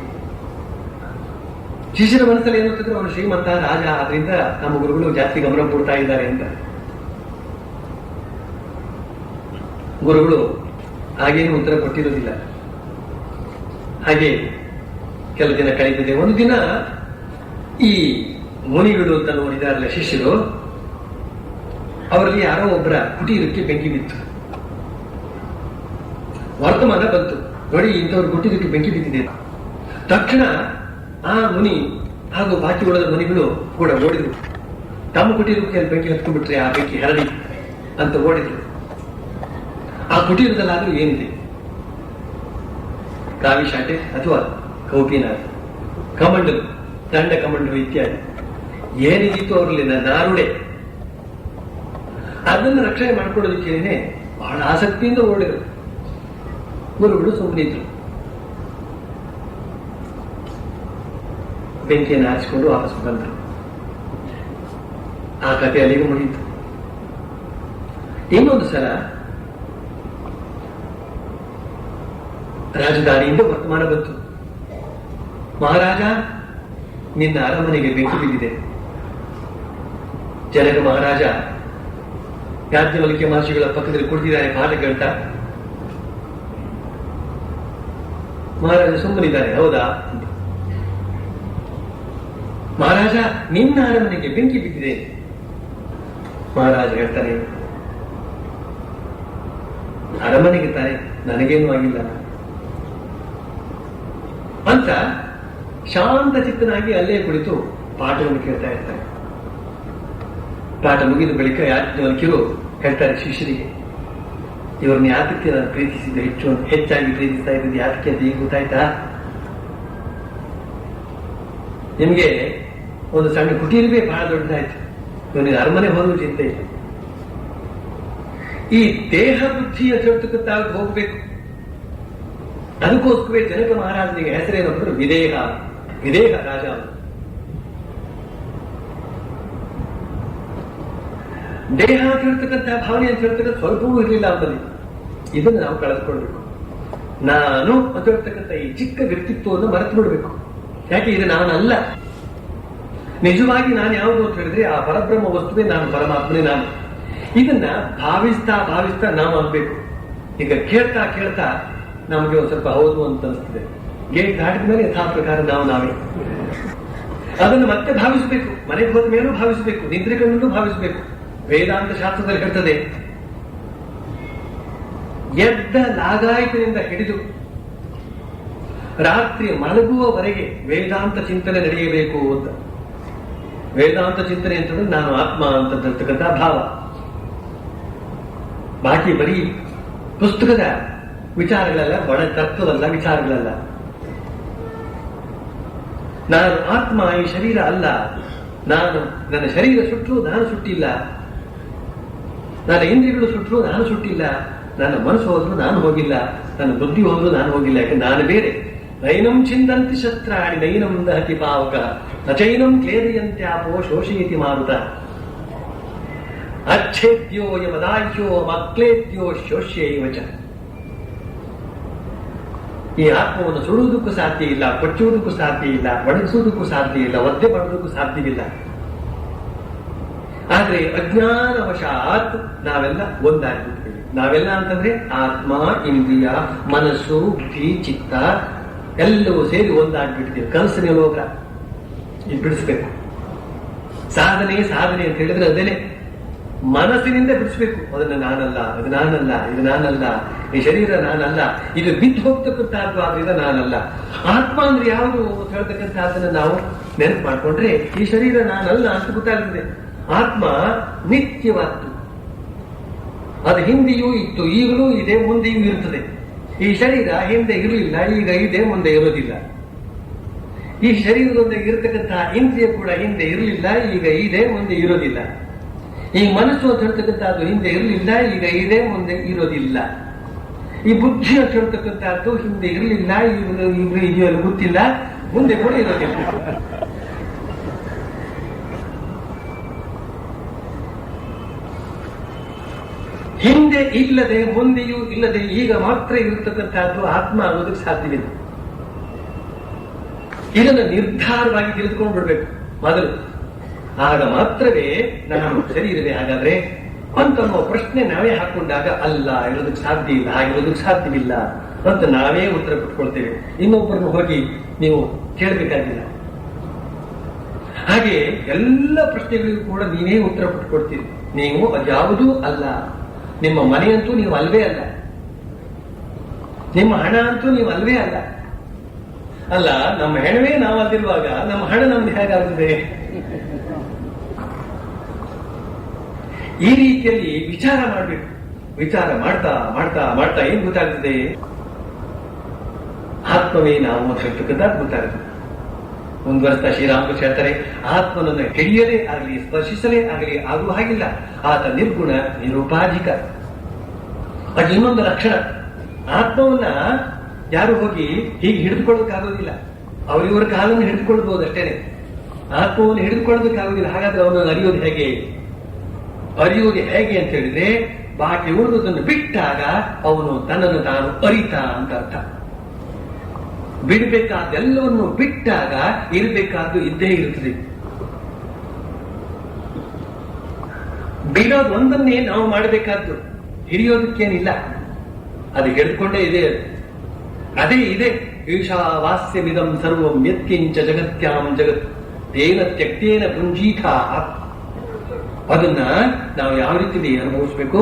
ಶಿಷ್ಯರ ಮನಸ್ಸಲ್ಲಿ ಏನುತ್ತಿದ್ರು ಅವನು ಶ್ರೀಮಂತ ರಾಜ, ಆದ್ರಿಂದ ನಮ್ಮ ಗುರುಗಳು ಜಾಸ್ತಿ ಗಮನ ಕೊಡ್ತಾ ಇದ್ದಾರೆ ಅಂತ. ಗುರುಗಳು ಹಾಗೇನು ಉತ್ತರ ಕೊಟ್ಟಿರೋದಿಲ್ಲ. ಹಾಗೆ ಕೆಲ ದಿನ ಕಳೆದಿದೆ. ಒಂದು ದಿನ ಈ ಮುನಿಗಳು ಅಂತ ನೋಡಿದಾರಲ್ಲ ಶಿಷ್ಯರು, ಅವರಲ್ಲಿ ಯಾರೋ ಒಬ್ಬರ ಕುಟೀರಕ್ಕೆ ಬೆಂಕಿ ಬಿತ್ತು. ವರ್ತಮಾನ ಬಂತು, ನೋಡಿ ಇಂಥವ್ರ ಕುಟೀರಕ್ಕೆ ಬೆಂಕಿ ಬಿದ್ದಿದೆ. ತಕ್ಷಣ ಆ ಮುನಿ ಹಾಗೂ ಬಾಕಿ ಉಳಿದ ಮುನಿಗಳು ಕೂಡ ಓಡಿದ್ರು. ತಮ್ಮ ಕುಟೀರಕ್ಕೆ ಬೆಂಕಿ ಹತ್ಕೊಂಡು ಬಿಟ್ರೆ ಆ ಬೆಂಕಿ ಹರಡಿ ಅಂತ ಓಡಿದ್ರು. ಆ ಕುಟೀರದಲ್ಲಾದ್ರೂ ಏನಿದೆ? ಕಾವಿ ಶಾಟೆ ಅಥವಾ ಕೌಪಿನಾರ, ಕಮಂಡಲು, ದಂಡ ಕಮಂಡಲು ಇತ್ಯಾದಿ ಏನಿದಿತ್ತು ಅವರಲ್ಲಿ ನಾರುಡೆ. ಅದನ್ನು ರಕ್ಷಣೆ ಮಾಡ್ಕೊಳ್ಳೋದಕ್ಕೇನೆ ಬಹಳ ಆಸಕ್ತಿಯಿಂದ ಓಡಿದ್ರು. ಗುರುಗಳು ಸುಮ್ಮನಿದ್ರು. ಬೆಂಕಿಯನ್ನು ಹಾರಿಸಿಕೊಂಡು ವಾಪಸ್ ಬಂದರು. ಆ ಕಥೆ ಅಲ್ಲಿಗೆ ಮುಗಿಯಿತು. ಇನ್ನೊಂದು ಸಲ ರಾಜಧಾನಿಯಿಂದ ವರ್ತಮಾನ ಬಂತು, ಮಹಾರಾಜ ನಿನ್ನ ಅರಮನೆಗೆ ಬೆಂಕಿ ಬಿದ್ದಿದೆ. ಜನಕ ಮಹಾರಾಜ ಯಾಜ್ಞವಲ್ಕ್ಯ ಮಹರ್ಷಿಗಳ ಪಕ್ಕದಲ್ಲಿ ಕುಳಿತಿದ್ದಾರೆ ಪಾಠ ಕೇಳ್ತಾ. ಮಹಾರಾಜ ಸುಮ್ಮನಿದ್ದಾರೆ. ಹೌದಾ? ಮಹಾರಾಜ ನಿನ್ನ ಅರಮನೆಗೆ ಬೆಂಕಿ ಬಿದ್ದಿದೆ. ಮಹಾರಾಜ ಹೇಳ್ತಾನೆ, ಅರಮನೆಗೆ ತಾನೆ, ನನಗೇನು ಆಗಿಲ್ಲ ಅಂತ ಶಾಂತ ಚಿತ್ತನಾಗಿ ಅಲ್ಲೇ ಕುಳಿತು ಪಾಠವನ್ನು ಕೇಳ್ತಾ ಇರ್ತಾರೆ. ಪಾಠ ಮುಗಿದ ಬಳಿಕ ಯಾಜ್ಞವಲ್ಕ್ಯರು ಹೇಳ್ತಾರೆ ಶಿಷ್ಯರಿಗೆ, ಇವ್ರನ್ನ ಯಾತಕ್ಕೆ ನಾನು ಪ್ರೀತಿಸಿದ್ದೆ, ಹೆಚ್ಚಾಗಿ ಪ್ರೀತಿಸ್ತಾ ಇದ್ದಿದ್ದು ಯಾತಕ್ಕೆ ಅಂತ ಈಗ ಗೊತ್ತಾಯ್ತಾ? ನಿಮ್ಗೆ ಒಂದು ಸಣ್ಣ ಕುಟೀರವೇ ಬಹಳ ದೊಡ್ಡದಾಯ್ತು, ಇವನಿಗೆ ಅರಮನೆ ಹೋದ್ರೂ ಚಿಂತೆ ಇಲ್ಲ. ಈ ದೇಹ ಬುದ್ಧಿಯ ಚೊಟ್ಟುಕತ್ತಾಗಿ ಹೋಗ್ಬೇಕು. ಅದಕ್ಕೋಸ್ಕರವೇ ಜನಕ ಮಹಾರಾಜನಿಗೆ ಹೆಸರೇನೊಬ್ಬರು ವಿದೇಹ, ವಿದೇಹ ರಾಜ. ದೇಹ ಅಂತ ಹೇಳ್ತಕ್ಕಂಥ ಭಾವನೆ ಅಂತ ಹೇಳ್ತಕ್ಕಂಥ ಸ್ವಲ್ಪವೂ ಇರಲಿಲ್ಲ ಅವರಲ್ಲಿ. ಇದನ್ನು ನಾವು ಕಳೆದುಕೊಳ್ಬೇಕು. ನಾನು ಅಂತ ಹೇಳ್ತಕ್ಕಂಥ ಈ ಚಿಕ್ಕ ವ್ಯಕ್ತಿತ್ವವನ್ನು ಮರೆತು ಬಿಡಬೇಕು. ಯಾಕೆ ಇದು ನಾನಲ್ಲ. ನಿಜವಾಗಿ ನಾನು ಯಾವುದು ಅಂತ ಹೇಳಿದ್ರೆ ಆ ಪರಬ್ರಹ್ಮ ವಸ್ತುವೇ ನಾನು, ಪರಮಾತ್ಮನೇ ನಾನು. ಇದನ್ನ ಭಾವಿಸ್ತಾ ಭಾವಿಸ್ತಾ ನಾವು ಆಗ್ಬೇಕು. ಈಗ ಕೇಳ್ತಾ ಕೇಳ್ತಾ ನಮಗೆ ಒಂದು ಸ್ವಲ್ಪ ಹೌದು ಅಂತ ಅನಿಸ್ತದೆ. ಗೇಟ್ ದಾಟಿದ ಮೇಲೆ ಯಥಾ ಪ್ರಕಾರ ನಾವೇ ಅದನ್ನು ಮತ್ತೆ ಭಾವಿಸಬೇಕು. ಮನೆಗೆ ಹೋದ ಮೇಲೂ ಭಾವಿಸಬೇಕು, ನಿದ್ರೆ ಕಣ್ಣಲ್ಲೂ ಭಾವಿಸಬೇಕು. ವೇದಾಂತ ಶಾಸ್ತ್ರದಲ್ಲಿ ಹೇಳ್ತದೆ, ಎದ್ದ ಲಾಗಾಯತಿನಿಂದ ಹಿಡಿದು ರಾತ್ರಿ ಮಲಗುವವರೆಗೆ ವೇದಾಂತ ಚಿಂತನೆ ನಡೆಯಬೇಕು ಅಂತ. ವೇದಾಂತ ಚಿಂತನೆ ಅಂತಂದ್ರೆ ನಾನು ಆತ್ಮ ಅಂತಕ್ಕಂಥ ಭಾವ. ಬಾಕಿ ಬರೀ ಪುಸ್ತಕದ ವಿಚಾರಗಳಲ್ಲ, ಒಳ ತತ್ವದಲ್ಲ, ವಿಚಾರಗಳಲ್ಲ. ನಾನು ಆತ್ಮ, ಈ ಶರೀರ ಅಲ್ಲ. ನಾನು, ನನ್ನ ಶರೀರ ಸುಟ್ಟರು ನಾನು ಸುಟ್ಟಿಲ್ಲ, ನನ್ನ ಇಂದ್ರಿಯಗಳು ಸುಟ್ಟರು ನಾನು ಸುಟ್ಟಿಲ್ಲ, ನನ್ನ ಮನಸ್ಸು ಹೋದ್ರು ನಾನು ಹೋಗಿಲ್ಲ, ನನ್ನ ಬುದ್ಧಿ ಹೋದ್ರು ನಾನು ಹೋಗಿಲ್ಲ. ಯಾಕಂದ್ರೆ ನಾನು ಬೇರೆ. ನೈನಂ ಚಿಂದಂತಿ ಶಸ್ತ್ರಾಣಿ ನೈನಂ ದಹತಿ ಪಾವಕ ನಚೈನಂ ಕ್ಲೇದಯಂತ್ಯಾಪೋ ಶೋಷಯತಿ ಮಾರುತ ಅಚ್ಛೇದ್ಯೋ ಯಮದಾಹ್ಯೋ ಮಕ್ಲೇದ್ಯೋ ಶೋಷ್ಯೈವ ಚ. ಈ ಆತ್ಮವನ್ನು ಸುಡುವುದಕ್ಕೂ ಸಾಧ್ಯ ಇಲ್ಲ, ಕೊಚ್ಚುವುದಕ್ಕೂ ಸಾಧ್ಯ ಇಲ್ಲ, ಒಣಗಿಸುವುದಕ್ಕೂ ಸಾಧ್ಯ ಇಲ್ಲ, ಒದ್ದೆ ಮಾಡೋದಕ್ಕೂ ಸಾಧ್ಯವಿಲ್ಲ. ಆದ್ರೆ ಅಜ್ಞಾನವಶಾತ್ ನಾವೆಲ್ಲ ಒಂದಾಗಿಬಿಡ್ತೀವಿ. ನಾವೆಲ್ಲ ಅಂತಂದ್ರೆ ಆತ್ಮ, ಇಂದ್ರಿಯ, ಮನಸ್ಸು, ಬುದ್ಧಿ, ಚಿತ್ತ ಎಲ್ಲವೂ ಸೇರಿ ಒಂದಾಗ್ಬಿಡ್ತೀವಿ. ಕನಸಿನ ಲೋಕ ಇದು ಬಿಡಿಸ್ಬೇಕು. ಸಾಧನೆ ಅಂತ ಹೇಳಿದ್ರೆ ಅದೇನೆ, ಮನಸ್ಸಿನಿಂದ ಬಿಡಿಸ್ಬೇಕು. ಅದನ್ನ ನಾನಲ್ಲ, ಅದು ನಾನಲ್ಲ, ಇದು ನಾನಲ್ಲ, ಈ ಶರೀರ ನಾನಲ್ಲ, ಇದು ಬಿದ್ದು ಹೋಗ್ತಕ್ಕಂಥದ್ದು, ಆದ್ರಿಂದ ನಾನಲ್ಲ. ಆತ್ಮ ಅಂದ್ರೆ ಯಾವುದು ಅಂತ ಹೇಳ್ತಕ್ಕಂಥದ್ದನ್ನ ನಾವು ನೆನಪು ಮಾಡ್ಕೊಂಡ್ರೆ ಈ ಶರೀರ ನಾನಲ್ಲ ಅಂತ ಗೊತ್ತಾಗ್ತದೆ. ಆತ್ಮ ನಿತ್ಯವಾದ್ದು, ಅದು ಹಿಂದೆಯೂ ಇತ್ತು, ಈಗಲೂ ಇದೆ, ಮುಂದೆಯೂ ಇರ್ತದೆ. ಈ ಶರೀರ ಹಿಂದೆ ಇರಲಿಲ್ಲ, ಈಗ ಇದೆ, ಮುಂದೆ ಇರೋದಿಲ್ಲ. ಈ ಶರೀರದೊಂದಿಗೆ ಇರತಕ್ಕಂತಹ ಇಂದ್ರಿಯ ಕೂಡ ಹಿಂದೆ ಇರಲಿಲ್ಲ, ಈಗ ಇದೆ, ಮುಂದೆ ಇರೋದಿಲ್ಲ. ಈ ಮನಸ್ಸು ಅಂತ ಹೇಳ್ತಕ್ಕಂಥದ್ದು ಹಿಂದೆ ಇರಲಿಲ್ಲ, ಈಗ ಇದೆ, ಮುಂದೆ ಇರೋದಿಲ್ಲ. ಈ ಬುದ್ಧಿ ಅಂತ ಹೇಳ್ತಕ್ಕಂಥದ್ದು ಹಿಂದೆ ಇರಲಿಲ್ಲ, ಈಗ ಇದೆಯಲ್ಲ ಗೊತ್ತಿಲ್ಲ, ಮುಂದೆ ಕೂಡ ಇರೋದಿಲ್ಲ. ಹಿಂದೆ ಇಲ್ಲದೆ, ಮುಂದೆಯೂ ಇಲ್ಲದೆ, ಈಗ ಮಾತ್ರ ಇರತಕ್ಕಂಥದ್ದು ಆತ್ಮ ಆಗೋದಕ್ಕೆ ಸಾಧ್ಯವಿಲ್ಲ. ಇದನ್ನು ನಿರ್ಧಾರವಾಗಿ ತಿಳಿದುಕೊಂಡು ಬಿಡ್ಬೇಕು ಮೊದಲು. ಆಗ ಮಾತ್ರವೇ ನಾನು ಶರೀರವೇ ಹಾಗಾದ್ರೆ ಅಂತನ್ನೋ ಪ್ರಶ್ನೆ ನಾವೇ ಹಾಕೊಂಡಾಗ ಅಲ್ಲ, ಇರೋದಕ್ಕೆ ಸಾಧ್ಯ ಇಲ್ಲ, ಹಾಗಿರೋದಕ್ಕೆ ಸಾಧ್ಯವಿಲ್ಲ ಅಂತ ನಾವೇ ಉತ್ತರ ಕೊಟ್ಕೊಳ್ತೇವೆ. ಇನ್ನೊಬ್ಬರನ್ನು ಹೋಗಿ ನೀವು ಕೇಳಬೇಕಾಗಿಲ್ಲ. ಹಾಗೆ ಎಲ್ಲ ಪ್ರಶ್ನೆಗಳಿಗೂ ಕೂಡ ನೀವೇ ಉತ್ತರ ಕೊಟ್ಕೊಡ್ತೀರಿ. ನೀವು ಅದ್ಯಾವುದೂ ಅಲ್ಲ. ನಿಮ್ಮ ಮನೆಯಂತೂ ನೀವು ಅಲ್ವೇ ಅಲ್ಲ, ನಿಮ್ಮ ಹಣ ಅಂತೂ ನೀವು ಅಲ್ವೇ ಅಲ್ಲ. ಅಲ್ಲ, ನಮ್ಮ ಹೆಣವೇ ನಾವು ಅಲ್ದಿರುವಾಗ ನಮ್ಮ ಹಣ ನಮ್ದು ಹೇಗಾಗ್ತದೆ? ಈ ರೀತಿಯಲ್ಲಿ ವಿಚಾರ ಮಾಡಬೇಕು. ವಿಚಾರ ಮಾಡ್ತಾ ಮಾಡ್ತಾ ಮಾಡ್ತಾ ಏನ್ ಗೊತ್ತಾಗ್ತದೆ? ಆತ್ಮವೇ ನಾವು ಅಂತ ಹೇಳ್ತಕ್ಕಂಥ ಗೊತ್ತಾಗ್ತದೆ. ಮುಂದುವರೆಸ್ತಾ ಶ್ರೀರಾಮಕೃಷ್ಣ ಹೇಳ್ತಾರೆ, ಆತ್ಮನನ್ನು ಹಿಡಿಯಲೇ ಆಗಲಿ, ಸ್ಪರ್ಶಿಸಲೇ ಆಗಲಿ ಆಗುವ ಹಾಗಿಲ್ಲ. ಆತ ನಿರ್ಗುಣ, ನಿರುಪಾಧಿಕ. ಅದು ಇನ್ನೊಂದು ಲಕ್ಷಣ. ಆತ್ಮವನ್ನ ಯಾರು ಹೋಗಿ ಹೀಗೆ ಹಿಡಿದುಕೊಳ್ಳೋದಕ್ಕಾಗೋದಿಲ್ಲ. ಅವರಿವರ ಕಾಲನ್ನು ಹಿಡಿದುಕೊಳ್ಬಹುದು ಅಷ್ಟೇನೆ. ಆತ್ಮವನ್ನು ಹಿಡಿದುಕೊಳ್ಳೋದಕ್ಕಾಗೋದಿಲ್ಲ. ಹಾಗಾದ್ರೆ ಅವನನ್ನು ಅರಿಯೋದು ಹೇಗೆ? ಅರಿಯೋದು ಹೇಗೆ ಅಂತ ಹೇಳಿದ್ರೆ, ಬಾಕಿ ಉಳಿದುದನ್ನು ಬಿಟ್ಟಾಗ ಅವನು ತನ್ನನ್ನು ತಾನು ಅರಿತ ಅಂತ ಅರ್ಥ. ಬಿಡಬೇಕಾದ್ದೆಲ್ಲವನ್ನು ಬಿಟ್ಟಾಗ ಇರಬೇಕಾದ್ದು ಇದ್ದೇ ಇರುತ್ತದೆ. ಬಿಡೋದು ಒಂದನ್ನೇ ನಾವು ಮಾಡಬೇಕಾದ್ದು, ಹಿಡಿಯೋದಕ್ಕೇನಿಲ್ಲ. ಅದು ಹಿಡ್ಕೊಂಡೇ ಇದೆ. ಅದೇ ಇದೆ. ಈಶಾವಾಸ್ಯಮಿದಂ ಸರ್ವಂ ಯತ್ಕಿಂಚ ಜಗತ್ಯಾಂ ಜಗತ್ ತೇನ ತ್ಯಕ್ತೇನ ಪುಂಜೀತ. ಅದನ್ನ ನಾವು ಯಾವ ರೀತಿ ಅನುಭವಿಸ್ಬೇಕು?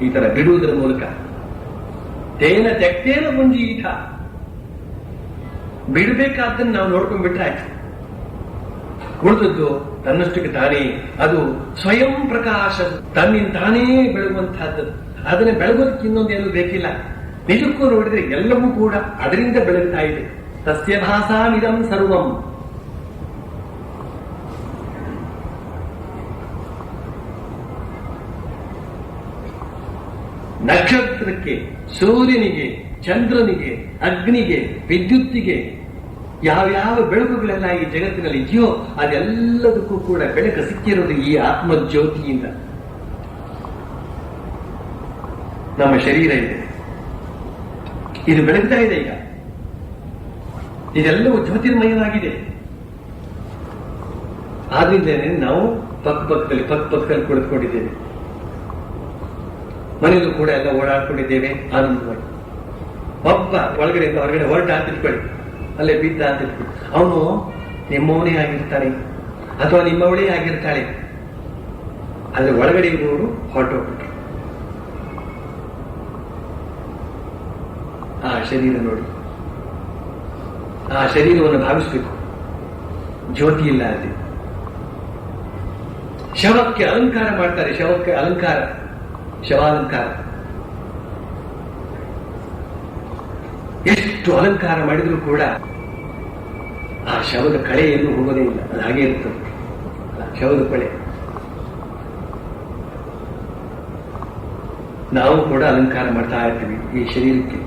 ಈ ತರ ಬಿಡುವುದರ ಮೂಲಕ. ತೇನ ತ್ಯಕ್ತೇನ ಪುಂಜೀತ. ಬಿಡಬೇಕಾದ್ದನ್ನು ನಾವು ನೋಡ್ಕೊಂಡ್ಬಿಟ್ರೆ ಆಯ್ತು. ಉಳಿದದ್ದು ತನ್ನಷ್ಟಕ್ಕೆ ತಾನೇ, ಅದು ಸ್ವಯಂ ಪ್ರಕಾಶ, ತನ್ನಿಂದ ತಾನೇ ಬೆಳಗುವಂತಹದ್ದು. ಅದನ್ನ ಬೆಳಗೋದಕ್ಕೆ ಇನ್ನೊಂದೇನು ಬೇಕಿಲ್ಲ. ನಿಜಕ್ಕೂ ನೋಡಿದ್ರೆ ಎಲ್ಲವೂ ಕೂಡ ಅದರಿಂದ ಬೆಳಗ್ತಾ ಇದೆ. ತಸ್ಯ ಭಾಸಾಮಿದಂ ಸರ್ವಂ. ನಕ್ಷತ್ರಕ್ಕೆ, ಸೂರ್ಯನಿಗೆ, ಚಂದ್ರನಿಗೆ, ಅಗ್ನಿಗೆ, ವಿದ್ಯುತ್ತಿಗೆ ಯಾವ್ಯಾವ ಬೆಳಕುಗಳೆಲ್ಲ ಈ ಜಗತ್ತಿನಲ್ಲಿ ಇದೆಯೋ ಅದೆಲ್ಲದಕ್ಕೂ ಕೂಡ ಬೆಳಕು ಸಿಕ್ಕಿರೋದು ಈ ಆತ್ಮಜ್ಯೋತಿಯಿಂದ. ನಮ್ಮ ಶರೀರ ಇದೆ, ಇದು ಬೆಳಗ್ತಾ ಇದೆ. ಈಗ ಇದೆಲ್ಲವೂ ಜ್ಯೋತಿರ್ಮಯವಾಗಿದೆ. ಆದ್ರಿಂದಲೇ ನಾವು ಪಕ್ಕದಲ್ಲಿ ಕುಳಿತುಕೊಂಡಿದ್ದೇವೆ. ಮನೆಯಲ್ಲೂ ಕೂಡ ಎಲ್ಲ ಓಡಾಡ್ಕೊಂಡಿದ್ದೇವೆ ಆನಂದವಾಗಿ. ಒಬ್ಬ ಒಳಗಡೆಯಿಂದ ಹೊರಗಡೆ ಹೊರಟ ಅಂತ ಇಟ್ಕೊಳ್ಳಿ, ಅಲ್ಲೇ ಬಿದ್ದ ಅಂತ ಇಟ್ಕೊಳ್ಳಿ. ಅವನು ನಿಮ್ಮವನೇ ಆಗಿರ್ತಾನೆ ಅಥವಾ ನಿಮ್ಮವಳೇ ಆಗಿರ್ತಾಳೆ. ಅಲ್ಲೇ ಒಳಗಡೆ ಇರುವವರು ಹೊರಟೋಗ್ಬಿಟ್ರು. ಆ ಶರೀರ ನೋಡಿ, ಆ ಶರೀರವನ್ನು ಭಾವಿಸ್ಬೇಕು. ಜ್ಯೋತಿ ಇಲ್ಲ ಅಲ್ಲಿ. ಶವಕ್ಕೆ ಅಲಂಕಾರ ಮಾಡ್ತಾರೆ. ಶವಕ್ಕೆ ಅಲಂಕಾರ, ಶವಾಲಂಕಾರ. ಎಷ್ಟು ಅಲಂಕಾರ ಮಾಡಿದ್ರು ಕೂಡ ಆ ಶವದ ಕಳೆ ಎಲ್ಲೂ ಹೋಗೋದೇ ಇಲ್ಲ. ಅದು ಹಾಗೆ ಇರ್ತದೆ ಶವದ ಕಳೆ. ನಾವು ಕೂಡ ಅಲಂಕಾರ ಮಾಡ್ತಾ ಇರ್ತೀವಿ ಈ ಶರೀರಕ್ಕೆ.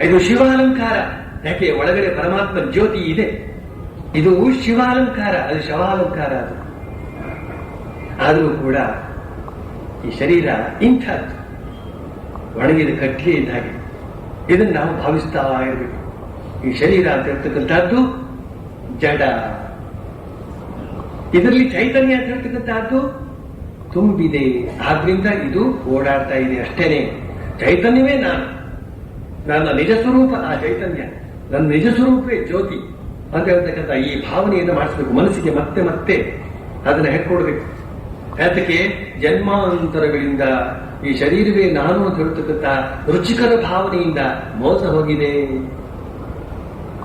ಇದು ಶಿವಾಲಂಕಾರ. ಯಾಕೆ? ಒಳಗಡೆ ಪರಮಾತ್ಮ ಜ್ಯೋತಿ ಇದೆ. ಇದು ಶಿವಾಲಂಕಾರ, ಅದು ಶವಾಲಂಕಾರ. ಅದು ಆದರೂ ಕೂಡ ಈ ಶರೀರ ಇಂಥದ್ದು. ಒಣಗಿದ ಕಟ್ಟಿಗೆ ಇದ್ದ ಹಾಗೆ. ಇದನ್ನು ನಾವು ಭಾವಿಸ್ತಾ ಇರಬೇಕು. ಈ ಶರೀರ ಅಂತ ಹೇಳ್ತಕ್ಕಂಥದ್ದು ಜಡ, ಇದರಲ್ಲಿ ಚೈತನ್ಯ ಅಂತ ಹೇಳ್ತಕ್ಕಂಥದ್ದು ತುಂಬಿದೆ. ಆದ್ರಿಂದ ಇದು ಓಡಾಡ್ತಾ ಇದೆ ಅಷ್ಟೇನೆ. ಚೈತನ್ಯವೇ ನಾನು, ನನ್ನ ನಿಜ ಸ್ವರೂಪ ಆ ಚೈತನ್ಯ, ನನ್ನ ನಿಜ ಸ್ವರೂಪವೇ ಜ್ಯೋತಿ ಅಂತ ಹೇಳ್ತಕ್ಕಂಥ ಈ ಭಾವನೆಯನ್ನು ಮಾಡಿಸ್ಬೇಕು ಮನಸ್ಸಿಗೆ. ಮತ್ತೆ ಮತ್ತೆ ಅದನ್ನ ಹೇಳ್ಕೊಡ್ಬೇಕು. ಯಾತಕ್ಕೆ ಜನ್ಮಾಂತರಗಳಿಂದ ಈ ಶರೀರವೇ ನಾನು ಅಂತ ಹೇಳ್ತಕ್ಕಂಥ ರುಚಿಕರ ಭಾವನೆಯಿಂದ ಮೋಸ ಹೋಗಿದೆ,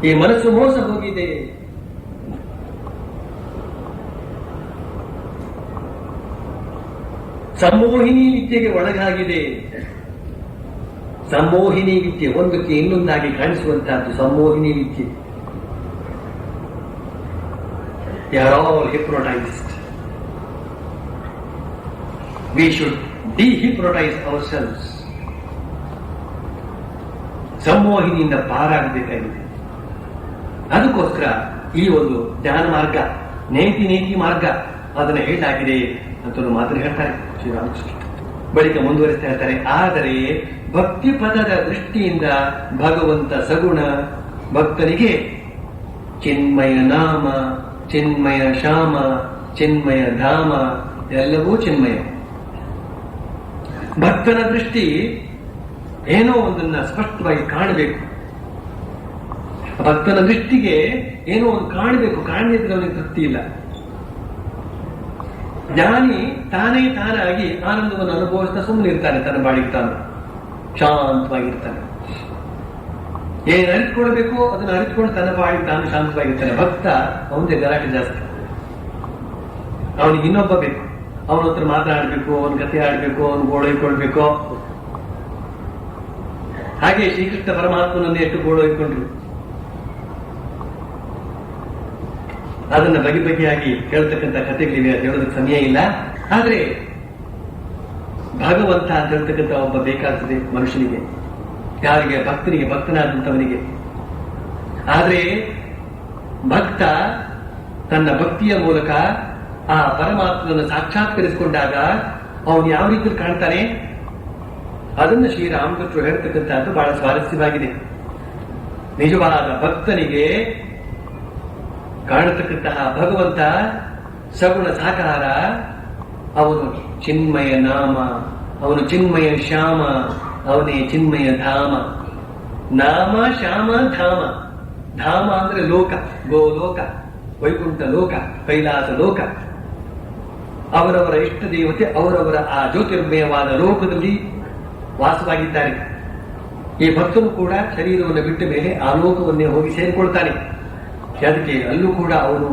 ಈ ಮನಸ್ಸು ಮೋಸ ಹೋಗಿದೆ. ಸಂಮೋಹಿನಿ ವಿದ್ಯೆಗೆ ಒಳಗಾಗಿದೆ. ಸಂಮೋಹಿನಿ ವಿದ್ಯೆ ಒಂದಕ್ಕೆ ಇನ್ನೊಂದಾಗಿ ಕಾಣಿಸುವಂತಹದ್ದು ಸಂಮೋಹಿನಿ ವಿದ್ಯೆ. All hypnotized. We should dehypnotize ourselves. ಸಂಮೋಹಿನಿಯಿಂದ ಪಾರಾಗಬೇಕಾಗಿದೆ. ಅದಕ್ಕೋಸ್ಕರ ಈ ಒಂದು ಧ್ಯಾನ ಮಾರ್ಗ, ನೇತಿ ಮಾರ್ಗ ಅದನ್ನು ಹೇಳಲಾಗಿದೆ ಅಂತ ಮಾತನ್ನು ಹೇಳ್ತಾರೆ ಶ್ರೀರಾಮಕೃಷ್ಣ. ಬಳಿಕ ಮುಂದುವರಿಸ್ತಾ ಹೇಳ್ತಾರೆ, ಆದರೆ ಭಕ್ತಿ ಪದದ ದೃಷ್ಟಿಯಿಂದ ಭಗವಂತ ಸಗುಣ. ಭಕ್ತನಿಗೆ ಚಿನ್ಮಯ ನಾಮ, ಚಿನ್ಮಯ ಶ್ಯಾಮ, ಚಿನ್ಮಯ ಧಾಮ ಎಲ್ಲವೂ ಚಿನ್ಮಯ. ಭಕ್ತನ ದೃಷ್ಟಿ ಏನೋ ಒಂದನ್ನ ಸ್ಪಷ್ಟವಾಗಿ ಕಾಣಬೇಕು. ಭಕ್ತನ ದೃಷ್ಟಿಗೆ ಏನೋ ಒಂದು ಕಾಣಬೇಕು, ಕಾಣದಿದ್ರೆ ಅವನಿಗೆ ತೃಪ್ತಿ ಇಲ್ಲ. ಜ್ಞಾನಿ ತಾನೇ ತಾನಾಗಿ ಆನಂದವನ್ನು ಅನುಭವಿಸ್ತಾ ಸುಮ್ಮನೆ ಇರ್ತಾನೆ, ತನ್ನ ಬಾಡಿಗೆ ತಾನು ಶಾಂತವಾಗಿರ್ತಾನೆ. ಏನ್ ಅರಿತುಕೊಳ್ಬೇಕು ಅದನ್ನು ಅರಿತುಕೊಂಡು ತನ್ನ ಬಾಡಿಗೆ ತಾನು ಶಾಂತವಾಗಿರ್ತಾನೆ. ಭಕ್ತ ಅವನಿಗೆ ಗಲಾಟೆ ಜಾಸ್ತಿ, ಅವನಿಗೆ ಇನ್ನೊಬ್ಬ ಬೇಕು, ಅವನ ಹತ್ರ ಮಾತನಾಡಬೇಕು, ಅವನ ಕಥೆ ಆಡ್ಬೇಕು, ಅವನು ಗೋಳೈಕೊಳ್ಬೇಕು. ಹಾಗೆ ಶ್ರೀಕೃಷ್ಣ ಪರಮಾತ್ಮನನ್ನು ಎಷ್ಟು ಗೋಳೈಕೊಂಡ್ರು ಅದನ್ನ ಬಗೆಯಾಗಿ ಹೇಳ್ತಕ್ಕಂಥ ಕಥೆಗಳಿವೆ, ಅದು ಹೇಳೋದಕ್ಕೆ ಸಮಯ ಇಲ್ಲ. ಆದ್ರೆ ಭಗವಂತ ಅಂತ ಹೇಳ್ತಕ್ಕಂಥ ಒಬ್ಬ ಬೇಕಾಗ್ತದೆ ಮನುಷ್ಯನಿಗೆ, ಯಾರಿಗೆ? ಭಕ್ತನಿಗೆ, ಭಕ್ತನಾದಂಥವನಿಗೆ. ಆದ್ರೆ ಭಕ್ತ ತನ್ನ ಭಕ್ತಿಯ ಮೂಲಕ ಆ ಪರಮಾತ್ಮನನ್ನು ಸಾಕ್ಷಾತ್ಕರಿಸಿಕೊಂಡಾಗ ಅವನು ಯಾವ ರೀತಿಯಲ್ಲಿ ಕಾಣ್ತಾನೆ ಅದನ್ನು ಶ್ರೀರಾಮಕೃಷ್ಣರು ಹೇಳ್ತಕ್ಕಂಥದ್ದು ಬಹಳ ಸ್ವಾರಸ್ಯವಾಗಿದೆ. ನಿಜವಾದ ಭಕ್ತನಿಗೆ ಕಾಣತಕ್ಕಂತಹ ಭಗವಂತ ಸಗುಣ ಸಾಕಾರ. ಅವನು ಚಿನ್ಮಯ ನಾಮ, ಅವನು ಚಿನ್ಮಯ ಶ್ಯಾಮ, ಅವನೇ ಚಿನ್ಮಯ ಧಾಮ. ನಾಮ ಶ್ಯಾಮ ಧಾಮ. ಧಾಮ ಅಂದ್ರೆ ಲೋಕ, ಗೋಲೋಕ, ವೈಕುಂಠ ಲೋಕ, ಕೈಲಾಸ ಲೋಕ. ಅವರವರ ಇಷ್ಟ ದೇವತೆ ಅವರವರ ಆ ಜ್ಯೋತಿರ್ಮಯವಾದ ಲೋಕದಲ್ಲಿ ವಾಸವಾಗಿದ್ದಾರೆ. ಈ ಭಕ್ತನು ಕೂಡ ಶರೀರವನ್ನು ಬಿಟ್ಟ ಮೇಲೆ ಆ ಲೋಕವನ್ನೇ ಹೋಗಿ ಸೇರಿಕೊಳ್ತಾನೆ. ಅದಕ್ಕೆ ಅಲ್ಲೂ ಕೂಡ ಅವನು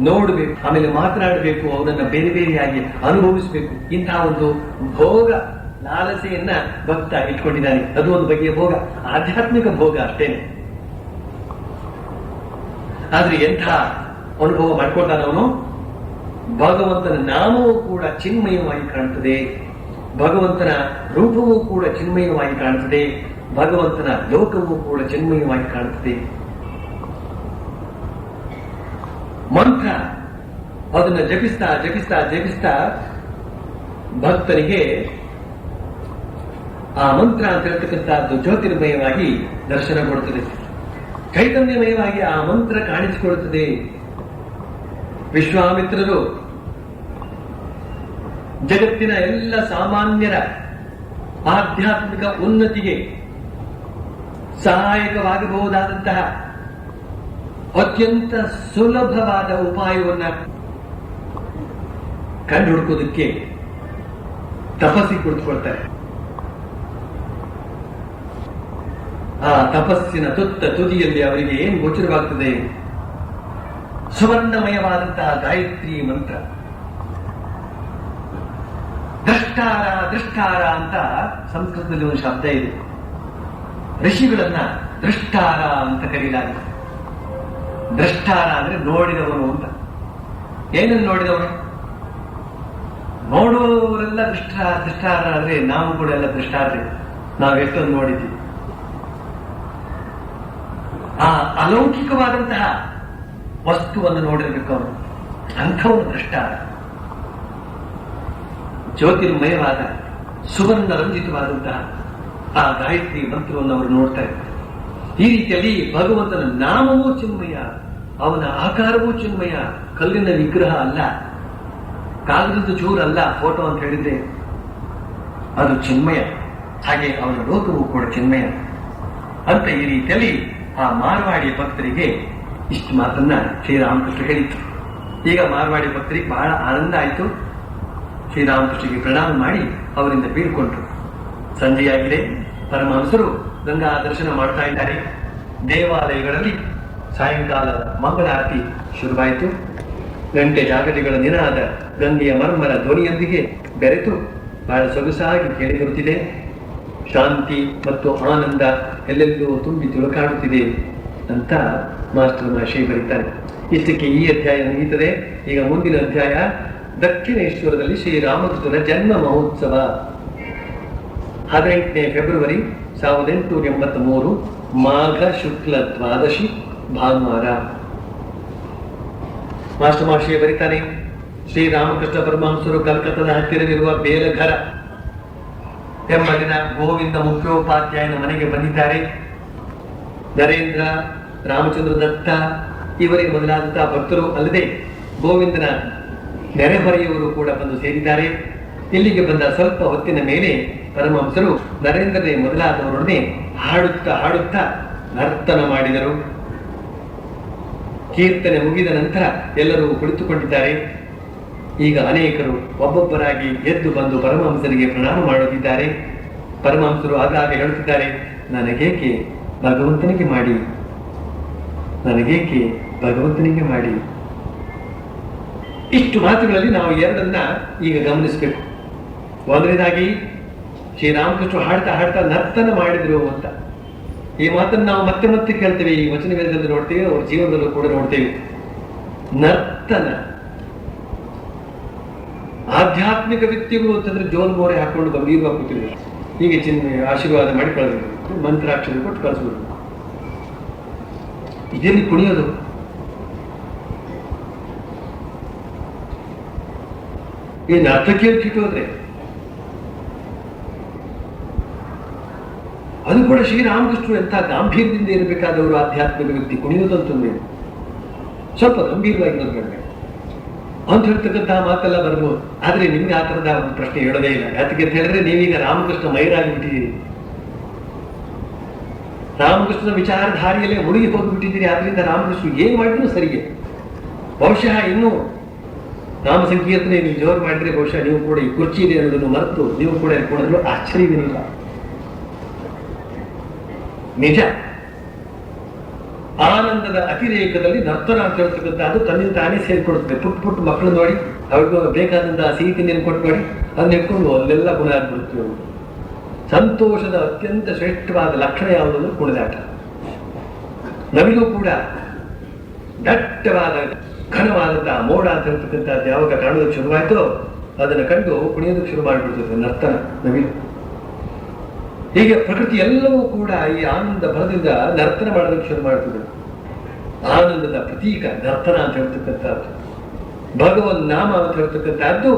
ನೋಡಬೇಕು, ಆಮೇಲೆ ಮಾತನಾಡಬೇಕು, ಅವನನ್ನ ಬೇರೆ ಬೇರೆಯಾಗಿ ಅನುಭವಿಸಬೇಕು. ಇಂತಹ ಒಂದು ಭೋಗ ಲಾಲಸೆಯನ್ನ ಭಕ್ತ ಇಟ್ಕೊಂಡಿದ್ದಾನೆ. ಅದು ಒಂದು ಬಗೆಯ ಭೋಗ, ಆಧ್ಯಾತ್ಮಿಕ ಭೋಗ ಅಷ್ಟೇನೆ. ಆದ್ರೆ ಎಂಥ ಅನುಭವ ಮಾಡ್ಕೊಳ್ತಾನೆ ಅವನು? ಭಗವಂತನ ನಾಮವೂ ಕೂಡ ಚಿನ್ಮಯವಾಗಿ ಕಾಣುತ್ತದೆ, ಭಗವಂತನ ರೂಪವೂ ಕೂಡ ಚಿನ್ಮಯವಾಗಿ ಕಾಣುತ್ತದೆ, ಭಗವಂತನ ಲೋಕವೂ ಕೂಡ ಚಿನ್ಮಯವಾಗಿ ಕಾಣುತ್ತದೆ. ಮಂತ್ರ ಅದನ್ನ ಜಪಿಸ್ತಾ ಜಪಿಸ್ತಾ ಜಪಿಸ್ತಾ ಭಕ್ತನಿಗೆ ಆ ಮಂತ್ರ ಅಂತ ಹೇಳ್ತಕ್ಕಂಥದ್ದು ಜ್ಯೋತಿರ್ಮಯವಾಗಿ ದರ್ಶನ ಕೊಡುತ್ತದೆ, ಚೈತನ್ಯಮಯವಾಗಿ ಆ ಮಂತ್ರ ಕಾಣಿಸಿಕೊಳ್ಳುತ್ತದೆ. ವಿಶ್ವಾಮಿತ್ರರು ಜಗತ್ತಿನ ಎಲ್ಲ ಸಾಮಾನ್ಯರ ಆಧ್ಯಾತ್ಮಿಕ ಉನ್ನತಿಗೆ ಸಹಾಯಕವಾಗಬಹುದಾದಂತಹ ಅತ್ಯಂತ ಸುಲಭವಾದ ಉಪಾಯವನ್ನ ಕಂಡು ಹುಡುಕೋದಕ್ಕೆ ತಪಸ್ಸಿ ಕುಳಿತುಕೊಳ್ತಾರೆ. ಆ ತಪಸ್ಸಿನ ತುದಿಯಲ್ಲಿ ಅವರಿಗೆ ಏನು ಗೋಚರವಾಗ್ತದೆ? ಸುವರ್ಣಮಯವಾದಂತಹ ಗಾಯತ್ರಿ ಮಂತ್ರ. ದ್ರಷ್ಟಾರ ದ್ರಷ್ಟಾರ ಅಂತ ಸಂಸ್ಕೃತದಲ್ಲಿ ಒಂದು ಶಬ್ದ ಇದೆ. ಋಷಿಗಳನ್ನ ದ್ರಷ್ಟಾರ ಅಂತ ಕರೀಲಾಗಿದೆ. ದ್ರಷ್ಟಾರ ಅಂದ್ರೆ ನೋಡಿದವನು ಅಂತ. ಏನನ್ನು ನೋಡಿದವನು? ನೋಡುವವರೆಲ್ಲ ದೃಷ್ಟಾರ ಆದ್ರೆ ನಾವು ಕೂಡ ಎಲ್ಲ ದೃಷ್ಟಾರ್ರೆ. ನಾವು ಎಷ್ಟೊಂದು ನೋಡಿದ್ದೀವಿ. ಆ ಅಲೌಕಿಕವಾದಂತಹ ವಸ್ತುವನ್ನು ನೋಡಿರ್ಬೇಕು ಅವನು, ಅಂಥವನು ದೃಷ್ಟಾರ. ಜ್ಯೋತಿರ್ಮಯವಾದ ಸುವರ್ಣ ರಂಜಿತವಾದಂತಹ ಆ ಗಾಯತ್ರಿ ಮಂತ್ರವನ್ನು ಅವರು ನೋಡ್ತಾ ಇದ್ದಾರೆ. ಈ ರೀತಿಯಲ್ಲಿ ಭಗವಂತನ ನಾಮವೂ ಚಿನ್ಮಯ, ಅವನ ಆಕಾರವೂ ಚಿನ್ಮಯ, ಕಲ್ಲಿನ ವಿಗ್ರಹ ಅಲ್ಲ, ಕಾಗದದ ಚೂರಲ್ಲ ಫೋಟೋ ಅಂತ ಹೇಳಿದ್ರೆ ಅದು ಚಿನ್ಮಯ. ಹಾಗೆ ಅವನ ಲೋಕವೂ ಕೂಡ ಚಿನ್ಮಯ ಅಂತ ಈ ರೀತಿಯಲ್ಲಿ ಆ ಮಾರ್ವಾಡಿ ಭಕ್ತರಿಗೆ ಇಷ್ಟು ಮಾತನ್ನ ಶ್ರೀರಾಮಕೃಷ್ಣ ಹೇಳಿತ್ತು. ಈಗ ಮಾರ್ವಾಡಿ ಭಕ್ತರಿಗೆ ಬಹಳ ಆನಂದ ಆಯಿತು. ಶ್ರೀರಾಮಕೃಷ್ಣಗೆ ಪ್ರಣಾಮ ಮಾಡಿ ಅವರಿಂದ ಬೀಳ್ಕೊಂಡ್ರು. ಸಂಜೆಯಾಗಿದೆ. ಪರಮಹಂಸರು ಗಂಗಾ ದರ್ಶನ ಮಾಡ್ತಾ ಇದ್ದಾರೆ. ದೇವಾಲಯಗಳಲ್ಲಿ ಸಾಯಂಕಾಲ ಮಂಗಳಾರತಿ ಶುರುವಾಯಿತು. ಗಂಟೆ ಜಾಗಟೆಗಳ ನಿನಾದ ಗಂಗೆಯ ಮರ್ಮರ ಧ್ವನಿಯೊಂದಿಗೆ ಬೆರೆತು ಬಹಳ ಸೊಗಸಾಗಿ ಕೇಳಿ ಬರುತ್ತಿದೆ. ಶಾಂತಿ ಮತ್ತು ಆನಂದ ಎಲ್ಲೆಲ್ಲೂ ತುಂಬಿ ತುಳುಕಾಡುತ್ತಿದೆ ಅಂತ ಮಾಸ್ಟರ್ ಮಹರ್ಷಿ ಬರೀತಾರೆ. ಇಷ್ಟಕ್ಕೆ ಈ ಅಧ್ಯಾಯ ಮುಗಿಯುತ್ತದೆ. ಈಗ ಮುಂದಿನ ಅಧ್ಯಾಯ ದಕ್ಷಿಣೇಶ್ವರದಲ್ಲಿ ಶ್ರೀರಾಮಕೃಷ್ಣನ ಜನ್ಮ ಮಹೋತ್ಸವ. 18ನೇ ಫೆಬ್ರವರಿ 1883 ಮಾಘ ಶುಕ್ಲ ದ್ವಾದಶಿ ಭಾನುವಾರ. ಮಾಸ್ಟರ್ ಮಹರ್ಷಿ ಬರೀತಾನೆ, ಶ್ರೀರಾಮಕೃಷ್ಣ ಪರಮಹಂಸರು ಕಲ್ಕತ್ತಾದ ಹತ್ತಿರವಿರುವ ಬೇಲಘರ ಎಂಬಲ್ಲಿನ ಗೋವಿಂದ ಮುಖ್ಯೋಪಾಧ್ಯಾಯನ ಮನೆಗೆ ಬಂದಿದ್ದಾರೆ. ನರೇಂದ್ರ, ರಾಮಚಂದ್ರ ದತ್ತ ಇವರೇ ಮೊದಲಾದಂತಹ ಭಕ್ತರು ಅಲ್ಲದೆ ಗೋವಿಂದನ ನೆರೆಹೊರೆಯವರು ಕೂಡ ಬಂದು ಸೇರಿದ್ದಾರೆ. ಇಲ್ಲಿಗೆ ಬಂದ ಸ್ವಲ್ಪ ಹೊತ್ತಿನ ಮೇಲೆ ಪರಮಹಂಸರು ನರೇಂದ್ರನೇ ಮೊದಲಾದವರೊಡನೆ ಹಾಡುತ್ತಾ ನರ್ತನ ಮಾಡಿದರು. ಕೀರ್ತನೆ ಮುಗಿದ ನಂತರ ಎಲ್ಲರೂ ಕುಳಿತುಕೊಂಡಿದ್ದಾರೆ. ಈಗ ಅನೇಕರು ಒಬ್ಬೊಬ್ಬರಾಗಿ ಎದ್ದು ಬಂದು ಪರಮಹಂಸರಿಗೆ ಪ್ರಣಾಮ ಮಾಡುತ್ತಿದ್ದಾರೆ. ಪರಮಹಂಸರು ಆಗಾಗ ಹೇಳುತ್ತಿದ್ದಾರೆ, ನನಗೇಕೆ ಭಗವಂತನಿಗೆ ಮಾಡಿ, ನನಗೇಕೆ ಭಗವಂತನಿಗೆ ಮಾಡಿ. ಇಷ್ಟು ಮಾತುಗಳಲ್ಲಿ ನಾವು ಎರಡನ್ನ ಈಗ ಗಮನಿಸಬೇಕು. ಒಂದನೇದಾಗಿ ಶ್ರೀರಾಮಕೃಷ್ಣ ಹಾಡ್ತಾ ನರ್ತನ ಮಾಡಿದ್ರು ಅಂತ ಈ ಮಾತನ್ನು ನಾವು ಮತ್ತೆ ಮತ್ತೆ ಕೇಳ್ತೇವೆ. ಈ ವಚನ ವೇದದಲ್ಲಿ ನೋಡ್ತೇವೆ, ಅವ್ರ ಜೀವನದಲ್ಲೂ ಕೂಡ ನೋಡ್ತೇವೆ. ನರ್ತನ ಆಧ್ಯಾತ್ಮಿಕ ವ್ಯಕ್ತಿಗಳು ಅಂತಂದ್ರೆ ಜೋಲ್ ಮೋರೆ ಹಾಕೊಂಡು ಗಂಭೀರವಾಗಿ ಕೂತಿದ್ರು. ಹೀಗೆ ಆಶೀರ್ವಾದ ಮಾಡಿ ಕಳಿಸ್ಬೇಕು, ಮಂತ್ರಾಕ್ಷರ ಕೊಟ್ಟು ಕಳಿಸ್ಬಿಡ್ಬೇಕು. ಇದೆಲ್ಲಿ ಕುಣಿಯೋದು? ಈ ನರ್ತಕ್ಕೆ ಕಿಟ್ಟೋದ್ರೆ ಅದು ಕೂಡ ಶ್ರೀರಾಮಕೃಷ್ಣರು ಎಂಥ ಗಾಂಭೀರ್ಯದಿಂದ ಇರಬೇಕಾದವರು ಆಧ್ಯಾತ್ಮಿಕ ವ್ಯಕ್ತಿ. ಕುಣಿಯೋದಂತಂದ್ರೆ ಸ್ವಲ್ಪ ಗಂಭೀರವಾಗಿರೋದು ಬೇಡ ಅಂತ ಹೇಳ್ತಕ್ಕಂತಹ ಮಾತೆಲ್ಲ ಬರ್ಬೋದು. ಆದ್ರೆ ನಿಮ್ಗೆ ಆ ಥರದ ಒಂದು ಪ್ರಶ್ನೆ ಹೇಳೋದೇ ಇಲ್ಲ. ಯಾತಕ್ಕೆ ಅಂತ ಹೇಳಿದ್ರೆ ನೀವೀಗ ರಾಮಕೃಷ್ಣ ಮೈರಾಗಿಬಿಟ್ಟಿದ್ದೀರಿ, ರಾಮಕೃಷ್ಣನ ವಿಚಾರಧಾರಿಯಲ್ಲೇ ಮುಳುಗಿ ಹೋಗಿಬಿಟ್ಟಿದ್ದೀರಿ. ಆದ್ರಿಂದ ರಾಮಕೃಷ್ಣ ಏನ್ ಮಾಡಿದ್ರು ಸರಿಗೆ. ಬಹುಶಃ ಇನ್ನೂ ನಾಮ ಸಂಕೀರ್ತನೆ ನೀವು ಜೋರು ಮಾಡಿದ್ರೆ ಬಹುಶಃ ನೀವು ಕೂಡ ಈ ಕುರ್ಚಿ ಇದೆ ಅನ್ನೋದನ್ನು ಮರೆತು ನೀವು ಕೂಡ ಕೊಡಲು ಆಶ್ಚರ್ಯವೇನಿಲ್ಲ. ನಿಜ, ಆನಂದದ ಅತಿರೇಕದಲ್ಲಿ ನರ್ತನ ಅಂತ ಹೇಳ್ತಕ್ಕಂಥದ್ದು ತನ್ನಿಂದ ತಾನೇ ಸೇರಿಕೊಡುತ್ತದೆ. ಪುಟ್ಟ ಮಕ್ಕಳು ನೋಡಿ, ಅವ್ರಿಗೂ ಬೇಕಾದಂತಹ ಸಿಹಿ ತಿಂಡಿಯನ್ನು ಕೊಟ್ಟು ನೋಡಿ, ಅದನ್ನ ಇಟ್ಕೊಂಡು ಅಲ್ಲೆಲ್ಲ ಗುಣ ಆಗ್ಬಿಡ್ತೀವಿ. ಸಂತೋಷದ ಅತ್ಯಂತ ಶ್ರೇಷ್ಠವಾದ ಲಕ್ಷಣ ಯಾವುದಂದ್ರೆ ಕುಣಿದಾಟ. ನಮಗೂ ಕೂಡ ದಟ್ಟವಾದ ಘನವಾದಂತಹ ಮೋಡ ಅಂತ ಹೇಳ್ತಕ್ಕಂಥದ್ದು ಯಾವಾಗ ಕಾಣೋದಕ್ಕೆ ಶುರುವಾಯಿತೋ ಅದನ್ನು ಕಂಡು ಕುಣಿಯೋದಕ್ಕೆ ಶುರು ಮಾಡಿಬಿಡ್ತದೆ ನರ್ತನ ನವಿಲು. ಹೀಗೆ ಪ್ರಕೃತಿ ಎಲ್ಲವೂ ಕೂಡ ಈ ಆನಂದ ಭರದಿಂದ ನರ್ತನ ಮಾಡೋದಕ್ಕೆ ಶುರು ಮಾಡ್ತದೆ. ಆನಂದದ ಪ್ರತೀಕ ನರ್ತನ ಅಂತ ಹೇಳ್ತಕ್ಕಂಥದ್ದು, ಭಗವನ್ ನಾಮ ಅಂತ ಹೇಳ್ತಕ್ಕಂಥದ್ದು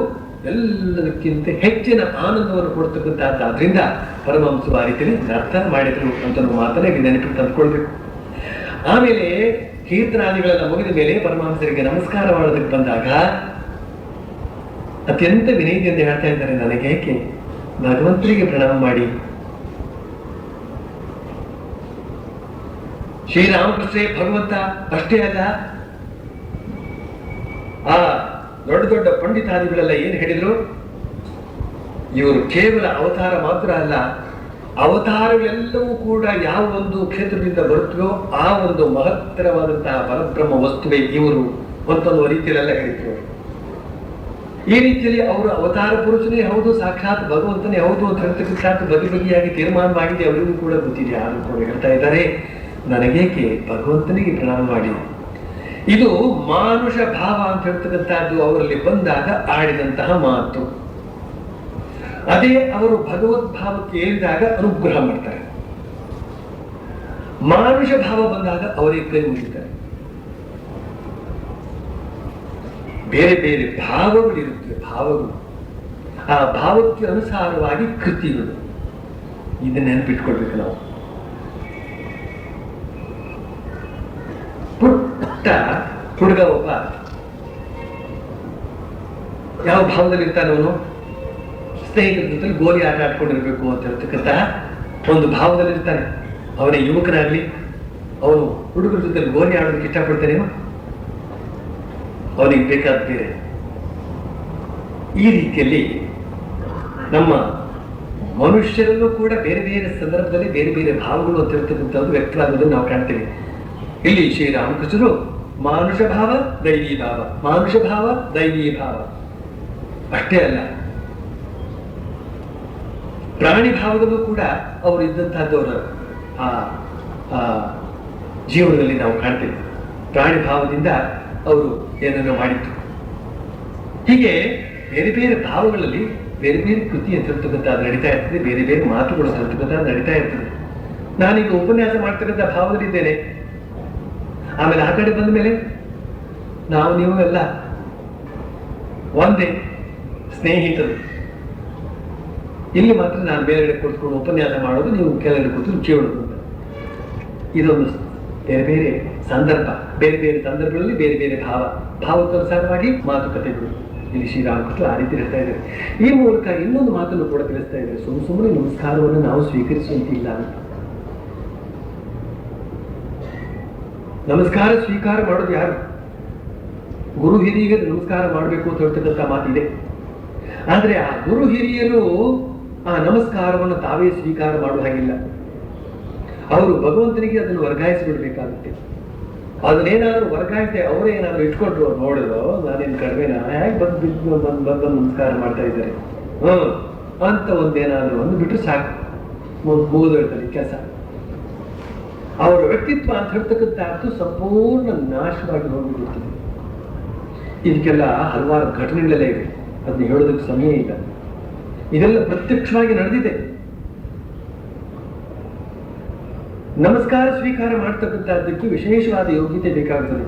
ಎಲ್ಲದಕ್ಕಿಂತ ಹೆಚ್ಚಿನ ಆನಂದವನ್ನು ಕೊಡ್ತಕ್ಕಂಥದ್ದು. ಆದ್ರಿಂದ ಪರಮಹಂಸರು ಆ ರೀತಿಯಲ್ಲಿ ನರ್ತನ ಮಾಡಿದ್ರು ಅಂತ ಮಾತನ್ನ ನೆನಪಿಗೆ ತಂದುಕೊಳ್ಬೇಕು. ಆಮೇಲೆ ಕೀರ್ತನಾದಿಗಳೆಲ್ಲ ಮುಗಿದ ಮೇಲೆ ಪರಮಹಂಸರಿಗೆ ನಮಸ್ಕಾರ ಮಾಡೋದಕ್ಕೆ ಬಂದಾಗ ಅತ್ಯಂತ ವಿನಯದಿಂದ ಹೇಳ್ತಾ ಇದ್ದಾರೆ, ನನಗೇಕೆ ಭಗವಂತರಿಗೆ ಪ್ರಣಾಮ ಮಾಡಿ. ಶ್ರೀರಾಮಕೃಷ್ಣ ಭಗವಂತ ಅಷ್ಟೇ ಅಲ್ಲ, ಆ ದೊಡ್ಡ ದೊಡ್ಡ ಪಂಡಿತಾದಿಗಳೆಲ್ಲ ಏನ್ ಹೇಳಿದ್ರು, ಇವರು ಕೇವಲ ಅವತಾರ ಮಾತ್ರ ಅಲ್ಲ, ಅವತಾರಗಳೆಲ್ಲವೂ ಕೂಡ ಯಾವ ಒಂದು ಕ್ಷೇತ್ರದಿಂದ ಬರುತ್ತೋ ಆ ಒಂದು ಮಹತ್ತರವಾದಂತಹ ಪರಬ್ರಹ್ಮ ವಸ್ತುವೇ ಇವರು ಮತ್ತೊಂದು ರೀತಿಯಲ್ಲೆಲ್ಲ ಹೇಳಿದ್ರು. ಈ ರೀತಿಯಲ್ಲಿ ಅವರು ಅವತಾರ ಪುರುಷನೇ ಹೌದು, ಸಾಕ್ಷಾತ್ ಭಗವಂತನೇ ಹೌದು ಅಂತ ಹೇಳ್ತಕ್ಕಂಥ ಬಗೆಯಾಗಿ ತೀರ್ಮಾನವಾಗಿದೆ. ಅವರಿಗೂ ಕೂಡ ಗೊತ್ತಿದೆ. ಆದರೂ ಕೂಡ ಹೇಳ್ತಾ ಇದ್ದಾರೆ, ನನಗೇಕೆ ಭಗವಂತನಿಗೆ ಪ್ರಣಾಮ ಮಾಡಿ. ಇದು ಮಾನುಷ ಭಾವ ಅಂತ ಹೇಳ್ತಕ್ಕಂಥದ್ದು ಅವರಲ್ಲಿ ಬಂದಾಗ ಆಡಿದಂತಹ ಮಾತು. ಅದೇ ಅವರು ಭಗವದ್ಭಾವಕ್ಕೆ ಏರಿದಾಗ ಅನುಗ್ರಹ ಮಾಡ್ತಾರೆ. ಮಾನುಷ ಭಾವ ಬಂದಾಗ ಅವರಿಗೆ ಕೈ ಮುಗಿತಾರೆ. ಬೇರೆ ಬೇರೆ ಭಾವಗಳಿರುತ್ತವೆ. ಭಾವಗಳು, ಆ ಭಾವಕ್ಕೆ ಅನುಸಾರವಾಗಿ ಕೃತಿಗಳು. ಇದನ್ನ ನೆನಪಿಟ್ಕೊಳ್ಬೇಕು ನಾವು. ಪುಟ್ಟ ಹುಡುಗ ಒಬ್ಬ ಯಾವ ಭಾವದಲ್ಲಿ ಇರ್ತಾನೆ, ಅವನು ಸ್ನೇಹಿತರ ಜೊತೆ ಗೋಲಿ ಆಟ ಆಡ್ಕೊಂಡಿರ್ಬೇಕು ಅಂತ ಹೇಳ್ತಕ್ಕಂಥ ಒಂದು ಭಾವದಲ್ಲಿ ಇರ್ತಾನೆ. ಅವನೇ ಯುವಕನಾಗ್ಲಿ, ಅವನು ಹುಡುಗರ ಜೊತೆ ಗೋಲಿ ಆಡೋದಕ್ಕೆ ಇಷ್ಟಪಡ್ತಾನೇನೋ, ಅವನಿಗೆ ಬೇಕಾದ ಬೇರೆ. ಈ ರೀತಿಯಲ್ಲಿ ನಮ್ಮ ಮನುಷ್ಯರಲ್ಲೂ ಕೂಡ ಬೇರೆ ಬೇರೆ ಸಂದರ್ಭದಲ್ಲಿ ಬೇರೆ ಬೇರೆ ಭಾವಗಳು ಅಂತ ಹೇಳ್ತಕ್ಕಂಥದ್ದು ವ್ಯಕ್ತವಾಗುವುದನ್ನು ನಾವು ಕಾಣ್ತೇವೆ. ಇಲ್ಲಿ ಶ್ರೀರಾಮಕೃಷ್ಣರು ಮಾನುಷ ಭಾವ ದೈವೀ ಭಾವ, ಮಾನುಷ ಭಾವ ದೈವೀ ಭಾವ ಅಷ್ಟೇ ಅಲ್ಲ, ಪ್ರಾಣಿ ಭಾವದಲ್ಲೂ ಕೂಡ ಅವರು ಇದ್ದಂತಹದ್ದವರ ಆ ಜೀವನದಲ್ಲಿ ನಾವು ಕಾಣ್ತೇವೆ. ಪ್ರಾಣಿ ಭಾವದಿಂದ ಅವರು ಏನನ್ನು ಮಾಡಿತ್ತು. ಹೀಗೆ ಬೇರೆ ಬೇರೆ ಭಾವಗಳಲ್ಲಿ ಬೇರೆ ಬೇರೆ ಕೃತಿ ಅಂತ ಹೇಳ್ತಕ್ಕಂಥ ನಡೀತಾ ಇರ್ತದೆ, ಬೇರೆ ಬೇರೆ ಮಾತುಗಳು ಅಂತ ಹೇಳ್ತಕ್ಕಂಥ ನಡೀತಾ ಇರ್ತದೆ. ನಾನೀಗ ಉಪನ್ಯಾಸ ಮಾಡ್ತಕ್ಕಂಥ ಭಾವದಲ್ಲಿದ್ದೇನೆ, ಆಮೇಲೆ ಆ ಕಡೆ ಬಂದ ಮೇಲೆ ನಾವು ನೀವು ಎಲ್ಲ ಒಂದೇ ಸ್ನೇಹಿತರು. ಇಲ್ಲಿ ಮಾತ್ರ ನಾನು ಬೇರೆಡೆ ಕೂತ್ಕೊಂಡು ಉಪನ್ಯಾಸ ಮಾಡೋದು, ನೀವು ಕೆಳಗಡೆ ಕೂತು ಕೇಳೋದು ಅಂತ. ಇದೊಂದು ಬೇರೆ ಬೇರೆ ಸಂದರ್ಭ, ಬೇರೆ ಬೇರೆ ಸಂದರ್ಭಗಳಲ್ಲಿ ಬೇರೆ ಬೇರೆ ಭಾವಕ್ಕನುಸಾರವಾಗಿ ಮಾತುಕತೆಗಳು. ಇಲ್ಲಿ ಶ್ರೀರಾಮಕೃಷ್ಣ ಆ ರೀತಿ ಹೇಳ್ತಾ ಇದ್ದಾರೆ. ಈ ಮೂಲಕ ಇನ್ನೊಂದು ಮಾತನ್ನು ಕೂಡ ತಿಳಿಸ್ತಾ ಇದ್ದಾರೆ, ಸುಮ್ಮನೆ ನಮಸ್ಕಾರವನ್ನು ನಾವು ಸ್ವೀಕರಿಸುವಂತಿಲ್ಲ ಅಂತ. ನಮಸ್ಕಾರ ಸ್ವೀಕಾರ ಮಾಡೋದು ಯಾರು? ಗುರು ಹಿರಿಯರಿಗೆ ನಮಸ್ಕಾರ ಮಾಡಬೇಕು ಅಂತ ಹೇಳ್ತಕ್ಕಂಥ ಮಾತಿದೆ. ಆದ್ರೆ ಆ ಗುರು ಹಿರಿಯರು ಆ ನಮಸ್ಕಾರವನ್ನು ತಾವೇ ಸ್ವೀಕಾರ ಮಾಡುವ ಹಾಗಿಲ್ಲ. ಅವರು ಭಗವಂತನಿಗೆ ಅದನ್ನು ವರ್ಗಾಯಿಸಿ ಬಿಡಬೇಕಾಗುತ್ತೆ. ಅದನ್ನೇನಾದ್ರೂ ವರ್ಗಾಯಿಸಿ ಅವರೇ ಏನಾದ್ರು ಇಟ್ಕೊಂಡ್ರು ನೋಡಿದ್ರು, ನಾನೇನು ಕಡಿಮೆನಾ, ಹೇಗೆ ಬಂದು ನಮಸ್ಕಾರ ಮಾಡ್ತಾ ಇದ್ದಾರೆ ಅಂತ ಒಂದೇನಾದ್ರು ಒಂದು ಬಿಟ್ಟರೆ ಸಾಕು, ಮುಗಿದೋಳ್ತಾರೆ ಕೆಲಸ. ಅವರ ವ್ಯಕ್ತಿತ್ವ ಅಂತ ಹೇಳ್ತಕ್ಕಂಥ ಅರ್ಥ ಸಂಪೂರ್ಣ ನಾಶವಾಗಿ ಹೋಗ್ಬಿಟ್ಟಿರ್ತದೆ. ಇದಕ್ಕೆಲ್ಲ ಹಲವಾರು ಘಟನೆಗಳೆಲ್ಲ ಇವೆ, ಅದನ್ನ ಹೇಳೋದಕ್ಕೆ ಸಮಯ ಇಲ್ಲ. ಇದೆಲ್ಲ ಪ್ರತ್ಯಕ್ಷವಾಗಿ ನಡೆದಿದೆ. ನಮಸ್ಕಾರ ಸ್ವೀಕಾರ ಮಾಡ್ತಕ್ಕಂಥದ್ದಕ್ಕೆ ವಿಶೇಷವಾದ ಯೋಗ್ಯತೆ ಬೇಕಾಗುತ್ತದೆ.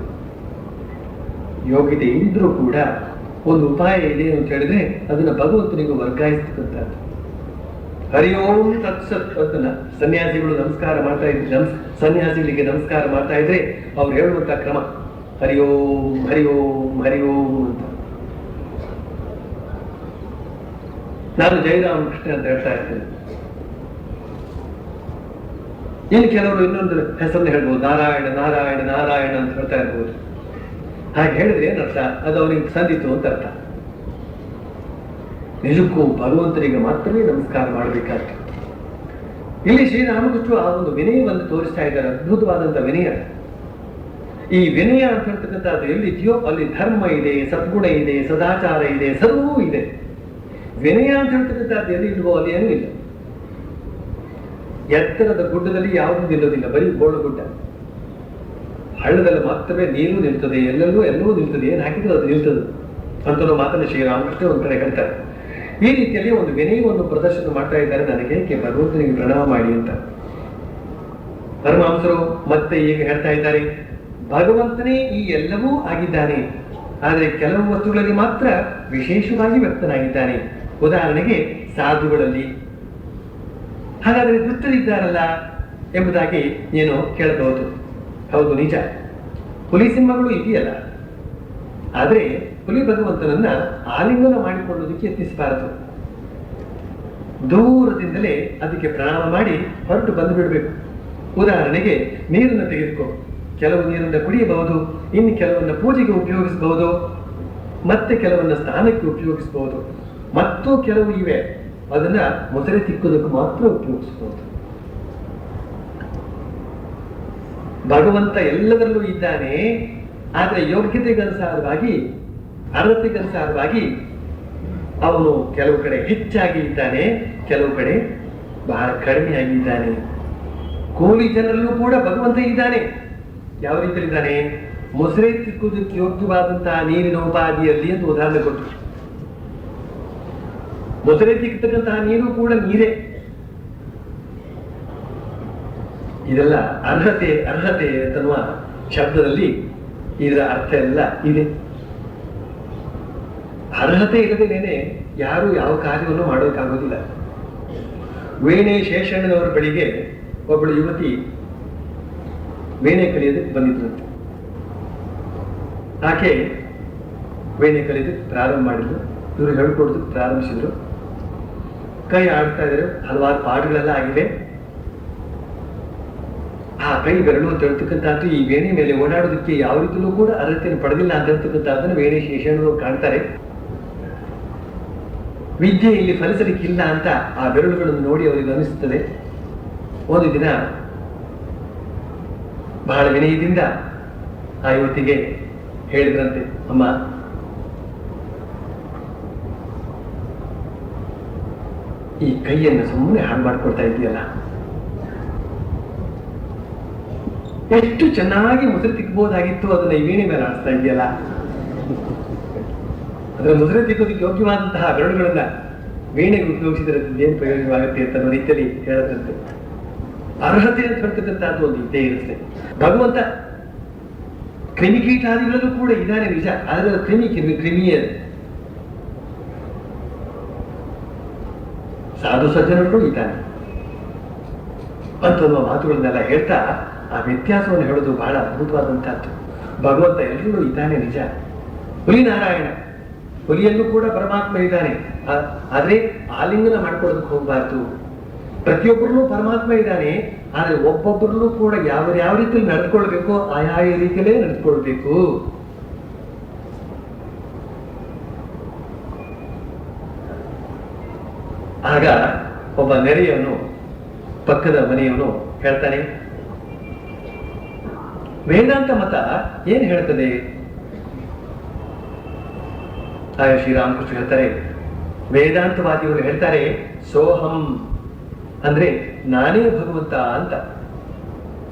ಯೋಗ್ಯತೆ ಇದ್ರೂ ಕೂಡ ಒಂದು ಉಪಾಯ ಇದೆ ಅಂತ ಹೇಳಿದ್ರೆ ಅದನ್ನ ಭಗವಂತನಿಗೆ ವರ್ಗಾಯಿಸ್ತಕ್ಕಂಥದ್ದು. ಹರಿ ಓಂ ತತ್ಸತ್ ಅದನ್ನ ಸನ್ಯಾಸಿಗಳು ನಮಸ್ಕಾರ ಮಾಡ್ತಾ ಇದ್ರೆ, ಸನ್ಯಾಸಿಗಳಿಗೆ ನಮಸ್ಕಾರ ಮಾಡ್ತಾ ಇದ್ರೆ ಅವ್ರು ಹೇಳುವಂತ ಕ್ರಮ ಹರಿ ಓಂ ಹರಿ ಓಂ ಹರಿ ಓಂ ಅಂತ. ನಾನು ಜಯರಾಮಕೃಷ್ಣ ಅಂತ ಹೇಳ್ತಾ ಇರ್ತೇನೆ. ಇನ್ನು ಕೆಲವರು ಇನ್ನೊಂದು ಹೆಸರನ್ನು ಹೇಳ್ಬೋದು, ನಾರಾಯಣ ನಾರಾಯಣ ನಾರಾಯಣ ಅಂತ ಹೇಳ್ತಾ ಇರ್ಬೋದು. ಹಾಗೆ ಹೇಳಿದ್ರೆ ಏನರ್ಥ? ಅದು ಅವನಿಗೆ ಸಂದಿತು ಅಂತ ಅರ್ಥ. ನಿಜಕ್ಕೂ ಭಗವಂತನಿಗೆ ಮಾತ್ರವೇ ನಮಸ್ಕಾರ ಮಾಡಬೇಕಾಗ್ತದೆ. ಇಲ್ಲಿ ಶ್ರೀರಾಮಕೃಷ್ಣ ಆ ಒಂದು ವಿನಯವನ್ನು ತೋರಿಸ್ತಾ ಇದ್ದಾರೆ, ಅದ್ಭುತವಾದಂತಹ ವಿನಯ. ಈ ವಿನಯ ಅಂತ ಹೇಳ್ತಕ್ಕಂಥದ್ದು ಎಲ್ಲಿದೆಯೋ ಅಲ್ಲಿ ಧರ್ಮ ಇದೆ, ಸದ್ಗುಣ ಇದೆ, ಸದಾಚಾರ ಇದೆ, ಸರ್ವವೂ ಇದೆ. ವಿನಯ ಅಂತ ಹೇಳ್ತಕ್ಕಂಥದ್ದು ಎಲ್ಲಿ ಇಲ್ವೋ ಅಲ್ಲಿ ಏನೂ ಇಲ್ಲ. ಎತ್ತರದ ಗುಡ್ಡದಲ್ಲಿ ಯಾವುದೂ ನಿಲ್ಲೋದಿಲ್ಲ, ಬರೀ ಗೋಳು ಗುಡ್ಡ. ಹಳ್ಳದಲ್ಲಿ ಮಾತ್ರವೇ ನೀರು ನಿಲ್ತದೆ, ಎಲ್ಲವೂ ನಿಲ್ತದೆ, ಏನು ಹಾಕಿದ್ರು ಅದು ನಿಲ್ತದೆ ಅಂತ ಮಾತನ್ನು ಶ್ರೀರಾಮಕೃಷ್ಣ ಒಂದು ಕಡೆ ಹೇಳ್ತಾರೆ. ಈ ರೀತಿಯಲ್ಲಿ ಒಂದು ವಿನಯವನ್ನು ಪ್ರದರ್ಶನ ಮಾಡ್ತಾ ಇದ್ದಾರೆ, ನನಗೆ ಭಗವಂತನಿಗೆ ಪ್ರಣಾಮ ಮಾಡಿ ಅಂತ. ಪರಮಹಂಸರು ಮತ್ತೆ ಈಗ ಹೇಳ್ತಾ ಇದ್ದಾರೆ, ಭಗವಂತನೇ ಈ ಎಲ್ಲವೂ ಆಗಿದ್ದಾನೆ, ಆದರೆ ಕೆಲವು ವಸ್ತುಗಳಲ್ಲಿ ಮಾತ್ರ ವಿಶೇಷವಾಗಿ ವ್ಯಕ್ತನಾಗಿದ್ದಾನೆ. ಉದಾಹರಣೆಗೆ ಸಾಧುಗಳಲ್ಲಿ. ಹಾಗಾದರೆ ದುಷ್ಟರಿದ್ದಾರಲ್ಲ ಎಂಬುದಾಗಿ ಏನು ಕೇಳಬಹುದು. ಹೌದು, ನಿಜ, ಹುಲಿ ಸಿಂಹಗಳು ಇದೆಯಲ್ಲ. ಆದರೆ ಹುಲಿ ಭಗವಂತನನ್ನ ಆಲಿಂಗನ ಮಾಡಿಕೊಳ್ಳುವುದಕ್ಕೆ ಯತ್ನಿಸಬಾರದು. ದೂರದಿಂದಲೇ ಅದಕ್ಕೆ ಪ್ರಣಾಮ ಮಾಡಿ ಹೊರಟು ಬಂದು ಬಿಡಬೇಕು. ಉದಾಹರಣೆಗೆ ನೀರನ್ನು ತೆಗೆದುಕೋ, ಕೆಲವು ನೀರನ್ನು ಕುಡಿಯಬಹುದು, ಇನ್ನು ಕೆಲವನ್ನ ಪೂಜೆಗೆ ಉಪಯೋಗಿಸಬಹುದು, ಮತ್ತೆ ಕೆಲವನ್ನ ಸ್ನಾನಕ್ಕೆ ಉಪಯೋಗಿಸಬಹುದು, ಮತ್ತು ಕೆಲವು ಇವೆ ಅದನ್ನ ಮೊಸರೆ ತಿಕ್ಕುವುದಕ್ಕೆ ಮಾತ್ರ ಉಪಯೋಗಿಸಬಹುದು. ಭಗವಂತ ಎಲ್ಲದರಲ್ಲೂ ಇದ್ದಾನೆ, ಆದರೆ ಯೋಗ್ಯತೆಗನುಸಾರವಾಗಿ, ಅರ್ಹತೆಗನುಸಾರವಾಗಿ ಅವನು ಕೆಲವು ಕಡೆ ಹೆಚ್ಚಾಗಿ ಇದ್ದಾನೆ, ಕೆಲವು ಕಡೆ ಬಹಳ ಕಡಿಮೆಯಾಗಿದ್ದಾನೆ. ಕೂಲಿ ಜನರಲ್ಲೂ ಕೂಡ ಭಗವಂತ ಇದ್ದಾನೆ. ಯಾವ ರೀತಿಯಲ್ಲಿದ್ದಾನೆ? ಮೊಸರೆ ತಿಕ್ಕುವುದಕ್ಕೆ ಯೋಗ್ಯವಾದಂತಹ ನೀರಿನ ಉಪಾಧಿಯಲ್ಲಿ ಅಂತ ಉದಾಹರಣೆ ಕೊಟ್ಟರು. ಮೊಸರೆ ತಿಕ್ಕತಕ್ಕಂತಹ ನೀರು ಕೂಡ ನೀರೇ. ಇದೆಲ್ಲ ಅರ್ಹತೆ ಅಂತನ್ನುವ ಶಬ್ದದಲ್ಲಿ ಇದರ ಅರ್ಥ ಎಲ್ಲ ಇದೆ. ಅರ್ಹತೆ ಇಲ್ಲದೇನೆ ಯಾರು ಯಾವ ಕಾರ್ಯವನ್ನು ಮಾಡೋಕ್ಕಾಗೋದಿಲ್ಲ. ವೀಣೆ ಶೇಷಣ್ಣನವರ ಬಳಿಗೆ ಒಬ್ಬಳು ಯುವತಿ ವೀಣೆ ಕಲಿಯೋದಕ್ಕೆ ಬಂದಿದ್ರಂತೆ. ಆಕೆ ವೀಣೆ ಕಲಿಯೋದಕ್ಕೆ ಪ್ರಾರಂಭ ಮಾಡಿದ್ರು. ಇವರು ಹೇಳ್ಕೊಡೋದಕ್ಕೆ ಪ್ರಾರಂಭಿಸಿದ್ರು. ಕೈ ಆಡ್ತಾ ಇದ್ರು. ಹಲವಾರು ಪಾಠಗಳೆಲ್ಲ ಆಗಿದೆ. ಆ ಕೈ ಬೆರಳು ಅಂತ ಹೇಳ್ತಕ್ಕಂಥದ್ದು ಈ ವೇಣೆ ಮೇಲೆ ಓಡಾಡೋದಕ್ಕೆ ಯಾವ ರೀತಿಯಲ್ಲೂ ಕೂಡ ಅರ್ಹತೆಯನ್ನು ಪಡೆದಿಲ್ಲ ಅಂತ ಹೇಳ್ತಕ್ಕಂಥದ್ದನ್ನು ವೇಣೆ ಶೇಷಣ್ಣನವರು ಕಾಣ್ತಾರೆ. ವಿದ್ಯೆ ಇಲ್ಲಿ ಫಲಿಸಲಿಕ್ಕಿಲ್ಲ ಅಂತ ಆ ಬೆರಳುಗಳನ್ನು ನೋಡಿ ಅವರಿಗೆ ಅನಿಸುತ್ತದೆ. ಒಂದು ದಿನ ಬಹಳ ವಿನಯದಿಂದ ಆ ಯುವತಿಗೆ ಹೇಳಿದ್ರಂತೆ, ಅಮ್ಮ, ಈ ಕೈಯನ್ನು ಸುಮ್ಮನೆ ಹಾಳು ಮಾಡ್ಕೊಳ್ತಾ ಇದೆಯಲ್ಲ, ಎಷ್ಟು ಚೆನ್ನಾಗಿ ಮುದ್ರೆ ತಿಕ್ಕಬಹುದಾಗಿತ್ತು, ಅದನ್ನ ಈ ವೀಣೆ ಮೇಲೆ ಆಡಿಸ್ತಾ ಇದೆಯಲ್ಲ, ಅದರ ಮುದ್ರೆ ತಿಕ್ಕೋದಕ್ಕೆ ಯೋಗ್ಯವಾದಂತಹ ಬೆರಳುಗಳನ್ನ ವೀಣೆಗೆ ಉಪಯೋಗಿಸಿದ್ರೆ ಏನು ಪ್ರಯೋಜನವಾಗುತ್ತೆ ಅಂತ ಅನ್ನೋ ರೀತಿಯಲ್ಲಿ ಹೇಳದಂತೆ. ಅರ್ಹತೆ ಅಂತ ಹೇಳ್ತಕ್ಕಂಥದ್ದು ಒಂದು ಇದ್ದೇ ಇರುತ್ತೆ. ಭಗವಂತ ಕ್ರಿಮಿಕೀಟಾದಿಗಳಲ್ಲೂ ಕೂಡ ಇದ್ದಾನೆ ನಿಜ, ಆದರೆ ಕ್ರಿಮಿಯೇ ಸಾಧು ಸಜ್ಜನರು ಇದ್ದಾನೆ ಅಂತ ಮಾತುಗಳನ್ನೆಲ್ಲ ಹೇಳ್ತಾ ಆ ವ್ಯತ್ಯಾಸವನ್ನು ಹೇಳೋದು ಬಹಳ ಅದ್ಭುತವಾದಂತಹದ್ದು. ಭಗವಂತ ಎಲ್ಲರೂ ಇದ್ದಾನೆ ನಿಜ. ಹುಲಿನಾರಾಯಣ, ಹುಲಿಯಲ್ಲೂ ಕೂಡ ಪರಮಾತ್ಮ ಇದ್ದಾನೆ. ಆದ್ರೆ ಆಲಿಂಗನ ಮಾಡ್ಕೊಳ್ಳೋದಕ್ಕೆ ಹೋಗ್ಬಾರ್ದು. ಪ್ರತಿಯೊಬ್ಬರಲ್ಲೂ ಪರಮಾತ್ಮ ಇದ್ದಾನೆ, ಆದ್ರೆ ಒಬ್ಬೊಬ್ಬರಲ್ಲೂ ಕೂಡ ಯಾವ ರೀತಿಯಲ್ಲಿ ನಡೆದುಕೊಳ್ಬೇಕು ಆಯಾ ರೀತಿಯಲ್ಲೇ ನಡೆದುಕೊಳ್ಬೇಕು. ಆಗ ಒಬ್ಬ ನೆರೆಯವನು, ಪಕ್ಕದ ಮನೆಯವನು ಹೇಳ್ತಾನೆ, ವೇದಾಂತ ಮತ ಏನ್ ಹೇಳ್ತದೆ? ಆಗ ಶ್ರೀರಾಮಕೃಷ್ಣ ಹೇಳ್ತಾರೆ, ವೇದಾಂತವಾದಿಗಳು ಹೇಳ್ತಾರೆ ಸೋಹಂ ಅಂದ್ರೆ ನಾನೇ ಭಗವಂತ ಅಂತ.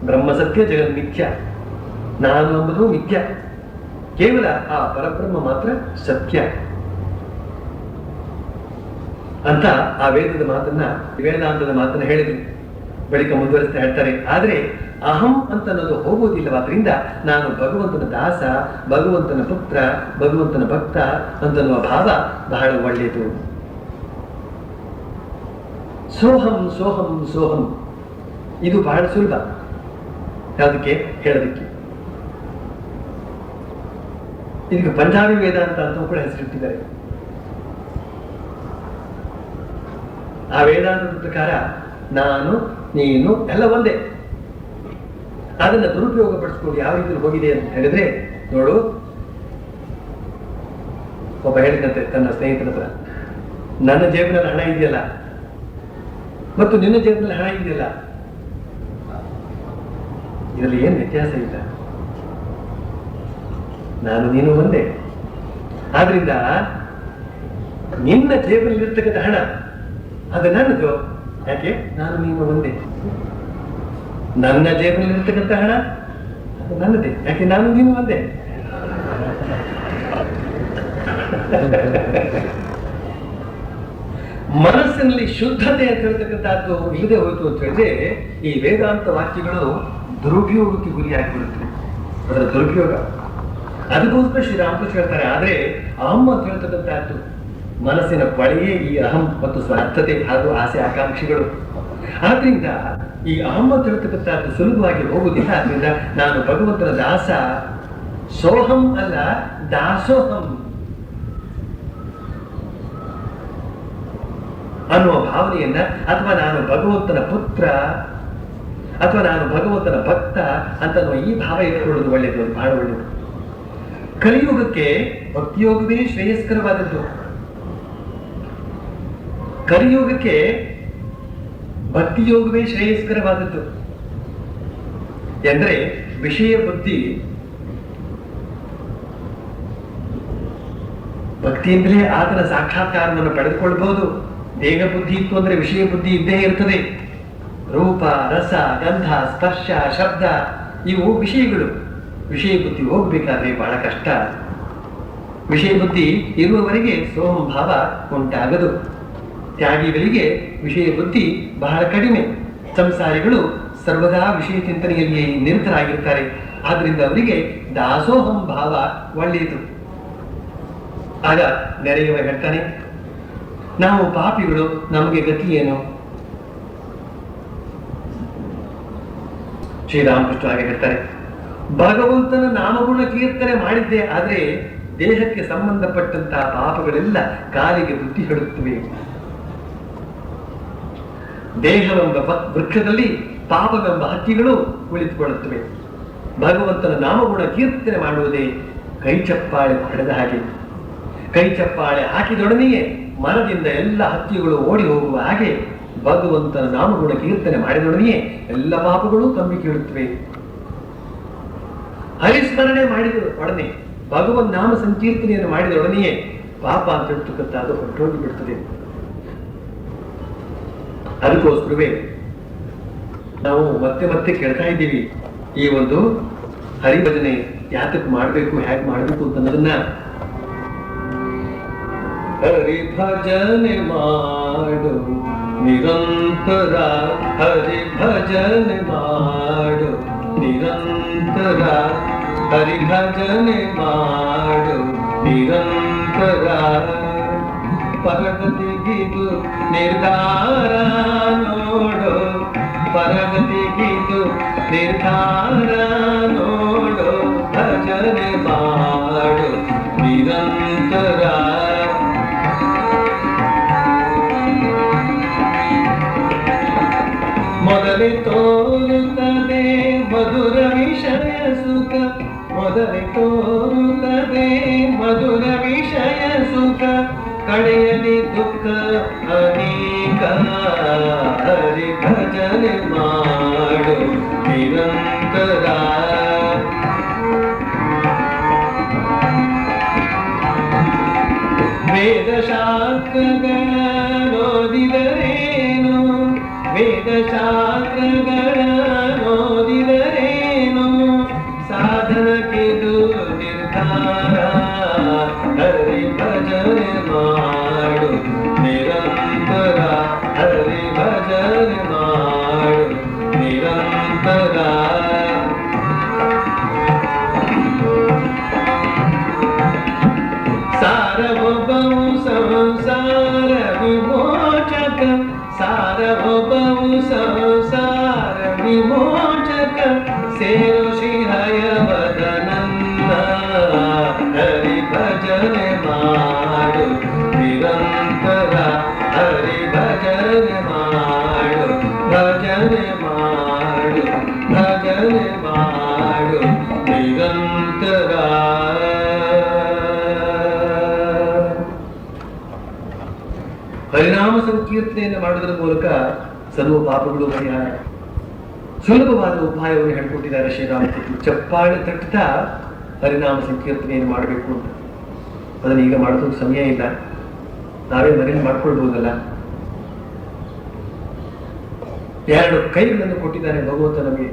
ಬ್ರಹ್ಮ ಸತ್ಯ, ಜಗನ್ ಮಿಥ್ಯ. ನಾನು ಎಂಬುದು ಮಿಥ್ಯ, ಕೇವಲ ಆ ಪರಬ್ರಹ್ಮ ಮಾತ್ರ ಸತ್ಯ ಅಂತ ಆ ವೇದಾಂತದ ಮಾತನ್ನ ಹೇಳಿದ್ರು. ಬಳಿಕ ಮುಂದುವರಿಸ್ತಾ ಹೇಳ್ತಾರೆ, ಆದ್ರೆ ಅಹಂ ಅಂತ ಅನ್ನೋದು ಹೋಗುವುದಿಲ್ಲವಾದ್ರಿಂದ ನಾನು ಭಗವಂತನ ದಾಸ, ಭಗವಂತನ ಪುತ್ರ, ಭಗವಂತನ ಭಕ್ತ ಅಂತನ್ನುವ ಭಾವ ಬಹಳ ಒಳ್ಳೆಯದು. ಸೋಹಂ ಸೋಹಂ ಸೋಹಂ ಇದು ಬಹಳ ಸುಲಭ ಯಾವುದಕ್ಕೆ ಹೇಳೋದಕ್ಕೆ. ಇದಕ್ಕೆ ಪಂಜಾಬಿ ವೇದಾಂತ ಅಂತ ಕೂಡ ಹೆಸರಿಟ್ಟಿದ್ದಾರೆ. ಆ ವೇದಾಂತದ ಪ್ರಕಾರ ನಾನು ನೀನು ಎಲ್ಲ ಒಂದೇ. ಅದನ್ನ ದುರುಪಯೋಗ ಪಡಿಸ್ಕೊಂಡು ಯಾವ ರೀತಿ ಹೋಗಿದೆ ಅಂತ ಹೇಳಿದ್ರೆ, ನೋಡು, ಒಬ್ಬ ಹೇಳಿದಂತೆ ತನ್ನ ಸ್ನೇಹಿತರ ಹತ್ರ, ನನ್ನ ಜೇಬಿನಲ್ಲಿ ಹಣ ಇದೆಯಲ್ಲ ಮತ್ತು ನಿನ್ನ ಜೇಬಿನಲ್ಲಿ ಹಣ ಇದೆಯಲ್ಲ, ಇದರಲ್ಲಿ ಏನು ವ್ಯತ್ಯಾಸ ಇಲ್ಲ, ನಾನು ನೀನು ಒಂದೇ. ಆದ್ರಿಂದ ನಿನ್ನ ಜೇಬಿನಲ್ಲಿ ಇರ್ತಕ್ಕಂಥ ಹಣ ಅದು ನನ್ನದು. ಯಾಕೆ? ನಾನು ನೀನು ಒಂದೇ. ನನ್ನ ಜೇಬಿನಲ್ಲಿ ಇರ್ತಕ್ಕಂಥ ಹಣ ಅದು ನನ್ನದೇ. ಯಾಕೆ? ನಾನು ನೀನು ಒಂದೇ. ಮನಸ್ಸಿನಲ್ಲಿ ಶುದ್ಧತೆ ಅಂತ ಹೇಳ್ತಕ್ಕಂಥದ್ದು ಇಲ್ಲದೆ ಹೋಯ್ತು ಅಂತ ಹೇಳಿದ್ರೆ ಈ ವೇದಾಂತ ವಾಕ್ಯಗಳು ದುರುಪಯೋಗಕ್ಕೆ ಗುರಿಯಾಗಿಬಿಡುತ್ತೆ. ಅದರ ದುರುಪಯೋಗ. ಅದಕ್ಕೋಸ್ಕರ ಶ್ರೀರಾಮಕೃಷ್ಣ ಹೇಳ್ತಾರೆ, ಆದ್ರೆ ಅಹಂ ಅಂತ ಹೇಳ್ತಕ್ಕಂಥದ್ದು ಮನಸ್ಸಿನ ಕೊಳೆಯೇ ಈ ಅಹಂ ಮತ್ತು ಸ್ವಾರ್ಥತೆ ಹಾಗೂ ಆಸೆ ಆಕಾಂಕ್ಷೆಗಳು. ಆದ್ರಿಂದ ಈ ಅಹಂ ಅಂತ ಹೇಳ್ತಕ್ಕಂಥದ್ದು ಸುಲಭವಾಗಿ ಹೋಗುವುದಿಲ್ಲ. ಆದ್ರಿಂದ ನಾನು ಭಗವಂತನ ದಾಸ, ಸೋಹಂ ಅಲ್ಲ ದಾಸೋಹಂ ಅನ್ನುವ ಭಾವನೆಯನ್ನ, ಅಥವಾ ನಾನು ಭಗವಂತನ ಪುತ್ರ ಅಥವಾ ನಾನು ಭಗವಂತನ ಭಕ್ತ ಅಂತನ್ನುವ ಈ ಭಾವ ಇಟ್ಕೊಳ್ಳೋದು ಒಳ್ಳೆಯದು, ಬಹಳ ಒಳ್ಳೆಯದು. ಕಲಿಯುಗಕ್ಕೆ ಭಕ್ತಿಯೋಗವೇ ಶ್ರೇಯಸ್ಕರವಾದದ್ದು. ಕಲಿಯುಗಕ್ಕೆ ಭಕ್ತಿಯೋಗವೇ ಶ್ರೇಯಸ್ಕರವಾದದ್ದು. ಎಂದ್ರೆ ವಿಷಯ ಬುದ್ಧಿ ಭಕ್ತಿಯಿಂದಲೇ ಆತನ ಸಾಕ್ಷಾತ್ಕಾರವನ್ನು ಪಡೆದುಕೊಳ್ಳಬಹುದು. ದೇಹ ಬುದ್ಧಿ ಇತ್ತು ಅಂದ್ರೆ ವಿಷಯ ಬುದ್ಧಿ ಇದ್ದೇ ಇರ್ತದೆ. ರೂಪ, ರಸ, ಗಂಧ, ಸ್ಪರ್ಶ, ಶಬ್ದ ಇವು ವಿಷಯಗಳು. ವಿಷಯ ಬುದ್ಧಿ ಹೋಗ್ಬೇಕಾದ್ರೆ ಬಹಳ ಕಷ್ಟ. ವಿಷಯ ಬುದ್ಧಿ ಇರುವವರೆಗೆ ಸೋಹಂ ಭಾವ ಉಂಟಾಗದು. ತ್ಯಾಗಿಗಳಿಗೆ ವಿಷಯ ಬುದ್ಧಿ ಬಹಳ ಕಡಿಮೆ. ಸಂಸಾರಿಗಳು ಸರ್ವದಾ ವಿಷಯ ಚಿಂತನೆಯಲ್ಲಿ ನಿರತರಾಗಿರ್ತಾರೆ. ಆದ್ರಿಂದ ಅವರಿಗೆ ದಾಸೋಹಂ ಭಾವ ಒಳ್ಳೆಯದು. ಆಗ ನೆರೆಯುವ ಹೇಳ್ತಾನೆ, ನಾವು ಪಾಪಿಗಳು, ನಮಗೆ ಗತಿ ಏನು? ಶ್ರೀರಾಮಕೃಷ್ಣ ಹಾಗೆ ಹೇಳ್ತಾರೆ, ಭಗವಂತನ ನಾಮಗುಣ ಕೀರ್ತನೆ ಮಾಡಿದ್ದೆ, ಆದ್ರೆ ದೇಹಕ್ಕೆ ಸಂಬಂಧಪಟ್ಟಂತಹ ಪಾಪಗಳೆಲ್ಲ ಕಾಲಿಗೆ ಬುದ್ಧಿ ಹೇಳುತ್ತವೆ. ದೇಹವೆಂಬ ವೃಕ್ಷದಲ್ಲಿ ಪಾಪವೆಂಬ ಹಕ್ಕಿಗಳು ಕುಳಿತುಕೊಳ್ಳುತ್ತವೆ. ಭಗವಂತನ ನಾಮಗುಣ ಕೀರ್ತನೆ ಮಾಡುವುದೇ ಕೈ ಚಪ್ಪಾಳೆ ಹೊಡೆದ ಹಾಗೆ. ಕೈ ಚಪ್ಪಾಳೆ ಹಾಕಿದೊಡನೆಯೇ ಮನದಿಂದ ಎಲ್ಲ ಹಕ್ಕಿಗಳು ಓಡಿ ಹೋಗುವ ಹಾಗೆ ಭಗವಂತನ ನಾಮಗುಣ ಕೀರ್ತನೆ ಮಾಡಿದೊಡನೆಯೇ ಎಲ್ಲ ಪಾಪಗಳು ಕಂಬಿ ಕೇಳುತ್ತವೆ. ಹರಿಸ್ಮರಣೆ ಮಾಡಿದ ಒಡನೆ, ಭಗವನ್ ನಾಮ ಸಂಕೀರ್ತನೆಯನ್ನು ಮಾಡಿದೊಡನೆಯೇ ಪಾಪ ಅಂತ ಹೇಳ್ತಕ್ಕಂಥದ್ದು ಹೊರಟೋಗಿ ಬಿಡ್ತದೆ. ಅದಕ್ಕೋಸ್ಕರವೇ ನಾವು ಮತ್ತೆ ಮತ್ತೆ ಕೇಳ್ತಾ ಇದ್ದೀವಿ, ಈ ಒಂದು ಹರಿಭಜನೆ ಯಾತಕ್ಕೆ ಮಾಡಬೇಕು, ಹೇಗೆ ಮಾಡಬೇಕು ಅನ್ನೋದನ್ನ. ಹರಿಭಜನೆ ಮಾಡು ನಿರಂತರ, ಹರಿಭಜನೆ ಮಾಡು ನಿರಂತರ, ಹರಿಭಜನೆ ಮಾಡು ನಿರಂತರ, ಪರಗತಿಗಿದು ನಿರ್ಧಾರ ನೋಡು, ಪರಗತಿಗಿದು ನಿರ್ಧಾರ ನೋಡು, ಭಜನೆ ಮಾಡು ನಿರಂತರ. ಮೊದಲೇ ತೋರುತ್ತದೆ ಮಧುರ ವಿಷಯ ಸುಖ, ಮೊದಲೇ ತೋರುತ್ತದೆ ಮಧುರ ವಿಷಯ ಸುಖ, ಕಡೆಯಲ್ಲಿ ದುಃಖ ಅನೇಕ, ಹರಿ ಭಜನೆ ಮಾಡು ನಿರಂತರ. ವೇದಶಾಸ್ತ್ರಗಳ ಓದಿದರೇನು, ವೇದಶಾಸ್ತ್ರಗಳ ಓದಿದರೇನು, ಸಾಧನಕ್ಕಿದು ನಿರ್ಧಾರ, ಹರಿ ಭಜನೆ ಮಾಡು ನಿರಂತರ, ಹರಿ ಭಜನೆ ಮಾಡು ನಿರಂತರ. ಸಾರವೊಬ್ಬವು ಸಂಸಾರ ವಿಮೋಚಕ, ಸಾರವೊಬ್ಬವು ಸಂಸಾರ ವಿಮೋಚಕ, ಸೇರು ಶ್ರೀಹಯವದನನ್ನ, ಹರಿ ಭಜನೆ ಮಾಡು ನಿರಂತರ, ಹರಿ ಭಜನೆ ಮಾಡು, ಭಜನೆ ಮಾಡು, ಭಜನೆ ಮಾಡು ನಿರಂತರ. ಹರಿನಾಮ ಸಂಕೀರ್ತನೆಯನ್ನು ಮಾಡುವುದರ ಮೂಲಕ ಸರ್ವ ಪಾಪಗಳು ಪರಿಹಾರ. ಸುಲಭವಾದ ಉಪಾಯವನ್ನು ಹೇಳಿಕೊಟ್ಟಿದ್ದಾರೆ ಶ್ರೀರಾಮಕೃಷ್ಣ. ಚಪ್ಪಾಳೆ ತಟ್ಟುತ್ತಾ ಹರಿನಾಮ ಸಂಕೀರ್ತನೆಯನ್ನು ಮಾಡಬೇಕು ಅಂತ. ಅದನ್ನು ಈಗ ಮಾಡೋದಕ್ಕೆ ಸಮಯ ಇಲ್ಲ, ನಾವೇ ಮನೇಲಿ ಮಾಡ್ಕೊಳ್ಬಹುದಲ್ಲ. 2 ಕೈಗಳನ್ನು ಕೊಟ್ಟಿದ್ದಾನೆ ಭಗವಂತ ನಮಗೆ,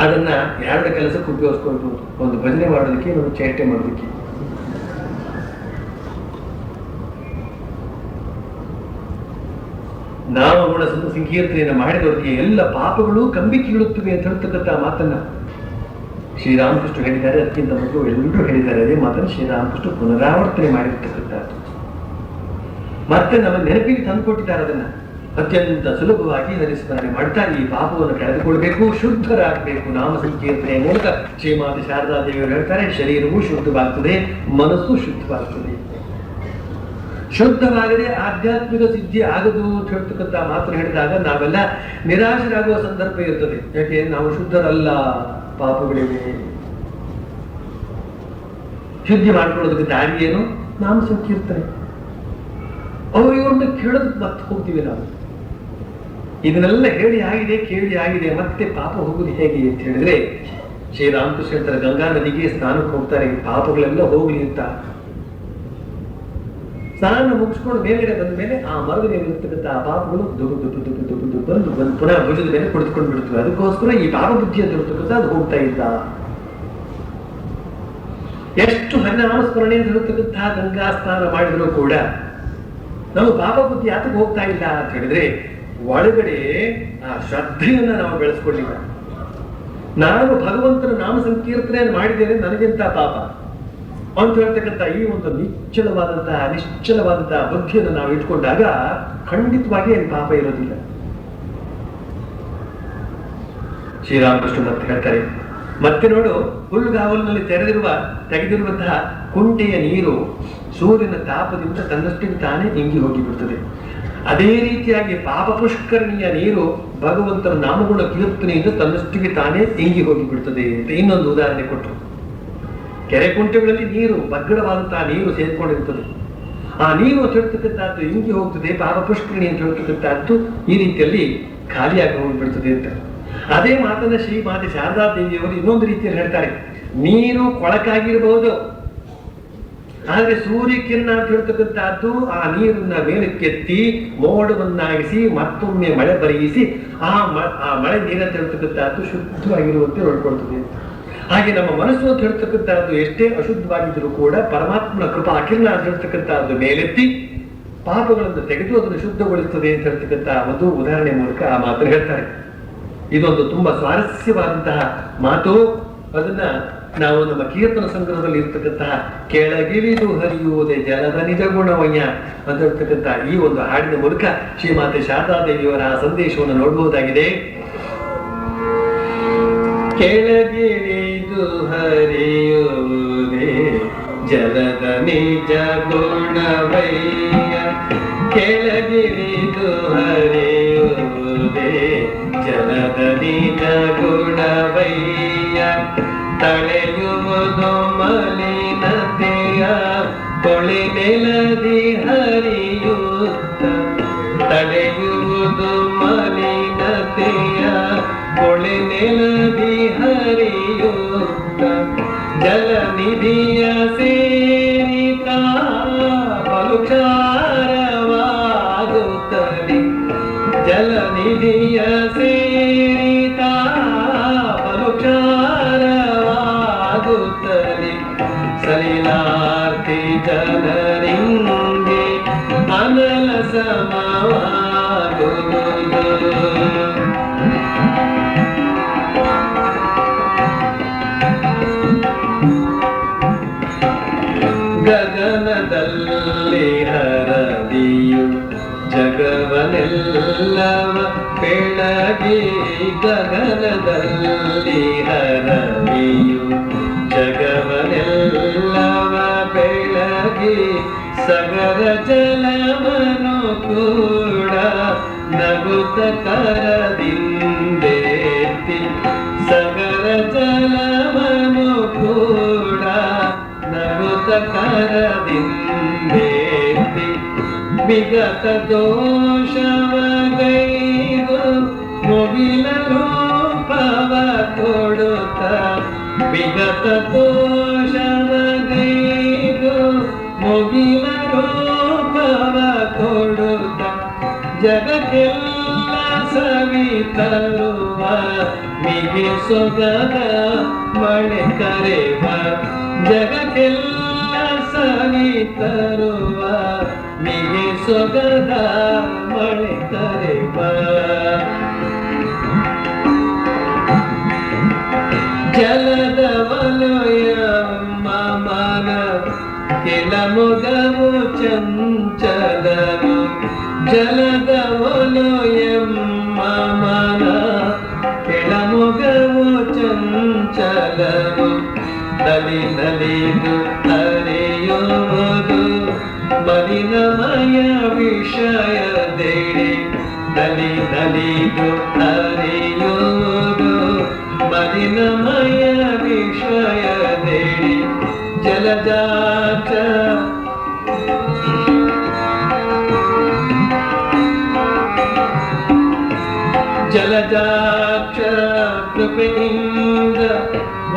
ಅದನ್ನ 2 ಕೆಲಸಕ್ಕೆ ಉಪಯೋಗಿಸ್ಕೊಳ್ಬಹುದು. ಒಂದು ಭಜನೆ ಮಾಡೋದಕ್ಕೆ, ಒಂದು ಚೇಷ್ಟೆ ಮಾಡೋದಕ್ಕೆ. ನಾಮಗುಣ ಸಂಕೀರ್ತನೆಯನ್ನು ಮಾಡಿದವರಿಗೆ ಎಲ್ಲ ಪಾಪಗಳು ಕಂಬಿ ಕೀಳುತ್ತವೆ ಅಂತ ಹೇಳ್ತಕ್ಕಂಥ ಮಾತನ್ನ ಶ್ರೀರಾಮಕೃಷ್ಣ ಹೇಳಿದ್ದಾರೆ. ಅದಕ್ಕಿಂತ ಮೊದಲು ಎಲ್ಲರೂ ಹೇಳಿದ್ದಾರೆ. ಅದೇ ಮಾತನ್ನು ಶ್ರೀರಾಮಕೃಷ್ಣ ಪುನರಾವರ್ತನೆ ಮಾಡಿರ್ತಕ್ಕಂಥದ್ದು. ಮತ್ತೆ ನಮ್ಮ ನೆನಪಿಗೆ ತಂದುಕೊಟ್ಟಿದ್ದಾರೆ. ಅದನ್ನ ಅತ್ಯಂತ ಸುಲಭವಾಗಿ ಹರಿಸ್ಮರಣೆ ಮಾಡ್ತಾ ಈ ಪಾಪವನ್ನು ಕಳೆದುಕೊಳ್ಬೇಕು, ಶುದ್ಧರಾಗಬೇಕು. ನಾಮ ಸಂಕೀರ್ತನೆಯ ಮೂಲಕ ಶ್ರೀಮಾತೆ ಶಾರದಾ ದೇವಿಯವರು ಹೇಳ್ತಾರೆ, ಶರೀರವು ಶುದ್ಧವಾಗ್ತದೆ, ಮನಸ್ಸು ಶುದ್ಧವಾಗ್ತದೆ. ಶುದ್ಧವಾಗದೆ ಆಧ್ಯಾತ್ಮಿಕ ಸಿದ್ಧಿ ಆಗದು ಅಂತ ಹೇಳ್ತಕ್ಕಂಥ ಮಾತನ್ನು ಹೇಳಿದಾಗ ನಾವೆಲ್ಲ ನಿರಾಶರಾಗುವ ಸಂದರ್ಭ ಇರ್ತದೆ. ಯಾಕೆ? ನಾವು ಶುದ್ಧರಲ್ಲ, ಪಾಪಗಳಿವೆ. ಶುದ್ಧಿ ಮಾಡ್ಕೊಳ್ಳೋದಕ್ಕೆ ದಾರಿ ಏನು? ನಾಮ ಸಂಕೀರ್ತನೆ. ಇವ್ರನ್ನ ಕೇಳೋದಕ್ಕೆ ಮತ್ತೆ ಹೋಗ್ತೀವಿ ನಾವು. ಇದನ್ನೆಲ್ಲ ಹೇಳಿ ಆಗಿದೆ, ಕೇಳಿ ಆಗಿದೆ, ಮತ್ತೆ ಪಾಪ ಹೋಗುದು ಹೇಗೆ ಅಂತ ಹೇಳಿದ್ರೆ, ಶ್ರೀರಾಮಕೃಷ್ಣ ಹೇಳ್ತಾರೆ, ಗಂಗಾ ನದಿಗೆ ಸ್ನಾನಕ್ಕೆ ಹೋಗ್ತಾರೆ, ಪಾಪಗಳೆಲ್ಲ ಹೋಗ್ಲಿ ಅಂತ. ಸ್ನಾನ ಮುಗಿಸ್ಕೊಂಡು ಮೇಲ್ಗಡೆ ಬಂದ ಮೇಲೆ ಆ ಮರದ ಮೇಲೆ ಇರ್ತಕ್ಕಂಥ ಆ ಪಾಪಗಳು ಬಂದು ಪುನಃ ಭುಜದ ಮೇಲೆ ಕುಳಿತುಕೊಂಡು ಬಿಡ್ತವೆ. ಅದಕ್ಕೋಸ್ಕರ ಈ ಪಾಪ ಬುದ್ಧಿ ಅಂತ ಹೇಳ್ತಕ್ಕಂಥ ಅದು ಹೋಗ್ತಾ ಇದ್ದ. ಎಷ್ಟು ಹರಿನಾಮಸ್ಮರಣೆ ಅಂತ ಹೇಳ್ತಕ್ಕಂತಹ ಗಂಗಾ ಸ್ನಾನ ಮಾಡಿದ್ರು ಕೂಡ ನಾವು ಪಾಪ ಬುದ್ಧಿ ಯಾತಕ್ಕೆ ಹೋಗ್ತಾ ಇಲ್ಲ ಅಂತ ಹೇಳಿದ್ರೆ, ಒಳಗಡೆ ಆ ಶ್ರದ್ಧೆಯನ್ನ ನಾವು ಬೆಳೆಸ್ಕೊಳ್ಳಿಲ್ಲ. ನಾನು ಭಗವಂತನ ನಾಮ ಸಂಕೀರ್ತನೆಯನ್ನು ಮಾಡಿದ್ದೇನೆ, ನನಗೆಂತ ಪಾಪ ಅಂತ ಹೇಳ್ತಕ್ಕಂಥ ಈ ಒಂದು ನಿಶ್ಚಲವಾದಂತಹ ಬುದ್ಧಿಯನ್ನು ನಾವು ಇಟ್ಕೊಂಡಾಗ ಖಂಡಿತವಾಗಿ ಅಲ್ಲಿ ಪಾಪ ಇರೋದಿಲ್ಲ. ಶ್ರೀರಾಮಕೃಷ್ಣ ಮತ್ತೆ ಹೇಳ್ತಾರೆ. ಮತ್ತೆ ನೋಡು, ಹುಲ್ಲುಗಾವಲಿನಲ್ಲಿ ತೆಗೆದಿರುವಂತಹ ಕುಂಟೆಯ ನೀರು ಸೂರ್ಯನ ತಾಪದಿಂದ ತನ್ನಷ್ಟಿಗೆ ತಾನೇ ಇಂಗಿ ಹೋಗಿಬಿಡ್ತದೆ. ಅದೇ ರೀತಿಯಾಗಿ ಪಾಪ ಪುಷ್ಕರಣಿಯ ನೀರು ಭಗವಂತನ ನಾಮಗುಣ ಕೀರ್ತನೆಯಿಂದ ತನ್ನಷ್ಟಿಗೆ ತಾನೇ ಇಂಗಿ ಹೋಗಿಬಿಡ್ತದೆ ಅಂತ ಇನ್ನೊಂದು ಉದಾಹರಣೆ ಕೊಟ್ಟರು. ಕೆರೆ ಕುಂಟೆಗಳಲ್ಲಿ ನೀರು ಬಗ್ಗಡವಾದಂತಹ ನೀರು ಸೇರ್ಕೊಂಡಿರ್ತದೆ. ಆ ನೀರು ಅಂತ ಹೇಳ್ತಕ್ಕಂಥದ್ದು ಇಂಗಿ ಹೋಗ್ತದೆ, ಪಾಪ ಪುಷ್ಕರಣಿ ಅಂತ ಹೇಳ್ತಕ್ಕಂಥದ್ದು ಈ ರೀತಿಯಲ್ಲಿ ಖಾಲಿಯಾಗಿ ಹೋಗಿಬಿಡ್ತದೆ ಅಂತ. ಅದೇ ಮಾತನ್ನ ಶ್ರೀಮಾತೆ ಶಾರದಾ ದೇವಿಯವರು ಇನ್ನೊಂದು ರೀತಿಯಲ್ಲಿ ಹೇಳ್ತಾರೆ. ನೀರು ಕೊಳಕಾಗಿರಬಹುದು, ಆದ್ರೆ ಸೂರ್ಯಕಿರಣ ಅಂತ ಹೇಳ್ತಕ್ಕಂಥದ್ದು ಆ ನೀರನ್ನ ಮೇಲಕ್ಕೆತ್ತಿ ಮೋಡವನ್ನಾಗಿಸಿ ಮತ್ತೊಮ್ಮೆ ಮಳೆ ಬರೆಯಿಸಿ ಆ ಮಳೆ ನೀರಂತ ಹೇಳ್ತಕ್ಕಂಥದ್ದು ಶುದ್ಧವಾಗಿರುವಂತೆ ನೋಡ್ಕೊಳ್ತದೆ. ಹಾಗೆ ನಮ್ಮ ಮನಸ್ಸು ಅಂತ ಹೇಳ್ತಕ್ಕಂಥದ್ದು ಎಷ್ಟೇ ಅಶುದ್ಧವಾಗಿದ್ದರೂ ಕೂಡ ಪರಮಾತ್ಮನ ಕೃಪಾ ಕಿರಣ ಅಂತ ಹೇಳ್ತಕ್ಕಂಥದ್ದು ಮೇಲೆತ್ತಿ ಪಾಪಗಳನ್ನು ತೆಗೆದು ಅದನ್ನು ಶುದ್ಧಗೊಳಿಸ್ತದೆ ಅಂತ ಹೇಳ್ತಕ್ಕಂಥ ಒಂದು ಉದಾಹರಣೆ ಮೂಲಕ ಆ ಮಾತನ್ನು ಹೇಳ್ತಾರೆ. ಇದೊಂದು ತುಂಬಾ ಸ್ವಾರಸ್ಯವಾದಂತಹ ಮಾತು. ಅದನ್ನ ನಾವು ನಮ್ಮ ಕೀರ್ತನ ಸಂಗ್ರಹದಲ್ಲಿ ಇರ್ತಕ್ಕಂತಹ ಕೆಳಗಿಳಿದು ಹರಿಯುವುದೇ ಜಲದ ನಿಜ ಗುಣವಯ್ಯ ಅಂತ ಹೇಳ್ತಕ್ಕಂಥ ಈ ಒಂದು ಹಾಡಿನ ಮೂಲಕ ಶ್ರೀಮಾತೆ ಶಾರದಾದೇವಿಯವರ ಆ ಸಂದೇಶವನ್ನು ನೋಡಬಹುದಾಗಿದೆ. ಕೆಳಗಿಳಿದು ಹರಿಯುವುದೇ ಜಲದ ನಿಜ ಗುಣವಯ್ಯ, ಕೆಳಗಿಳಿದು ಹರಿಯುವುದೇ ಜಲದ ನಿಜ ಗುಣವಯ್ಯ, ತಳೆಯುವುದು ಮಲಿನತೆಯ ಕೊಳೆ ನೆಲದಿ ಹರಿಯುತ್ತ, ತಡೆಯುವುದು ಮಲಿನತೆಯ ಕೊಳೆ ನೆಲದಿ ಹರಿಯುತ್ತ, ಜಲನಿಧಿಯ ಸೇರಿತ ಬಲುಕ್ಷಾರವಾಗುತ್ತಲಿ, ಜಲನಿಧಿಯ ಸೇರಿತ ಬಲುಕ್ಷಾರವಾಗುತ್ತಲಿ, ಸಲಿಲಾರ್ತಿ ಜನರಿಂಗೆ ಅನಲ ಸಮವಾಗುವುದು. ಗಗನದಲ್ಲಿ ಹರದಿಯು ಜಗವನೆಲ್ಲವ ಬೆಳಗಿ, ಗಗನದಲ್ಲಿ ಹರದಿಯು ಜಗವನೆಲ್ಲವ ಬೆಳಗಿ, ಸಗರ ಜಲವನು ಕೂಡ ನಗುತ್ತ ಕರದಿಂದೇತಿ, ಸಗರ ಜಲವನು ಕೂಡ ನಗುತ್ತ ಕರದಿಂದೇತಿ, ವಿಗತ ದೋಷವಗೈದು ಮುಗಿಲ ರೂಪವ ಕೊಡುತ್ತ, ವಿಗತ ದೋಷವಗೈದು ಮುಗಿಲ ರೂಪವ ಕೊಡುತ್ತ, ಜಗಕ್ಕೆಲ್ಲ ಸವಿತರುವ ಮಿಗಿ ಸೊಗದ ಮಳೆ ಕರೆವ, ಜಗಕ್ಕೆಲ್ಲ ಸವಿತರುವ ಮಿಗಿ ಸೊಗದ ಮಳೆ ಕರೆವ. ಜಲದ ವಲಯ ಮನ ಕೆಲ ಮೊಗವು ಚಂಚಲನು, ಜಲದ ವಲಯ ಮನ ಕೆಳ ಮೊಗವು ಚಂಚಲನು, ನಲಿ ನಲಿದು ಹರಿಯುವುದು ಮಲಿನಮಯ ವಿಷಯದೇಳಿ, ನಲಿ ನಲಿದು ಹರಿಯುವುದು ಮಲಿನಮಯ ವಿಷಯದೇಳಿ, ಜಲಜಾಚ ಜಲಜಾಕ್ಷ ಕೃಪೆಯಿಂದ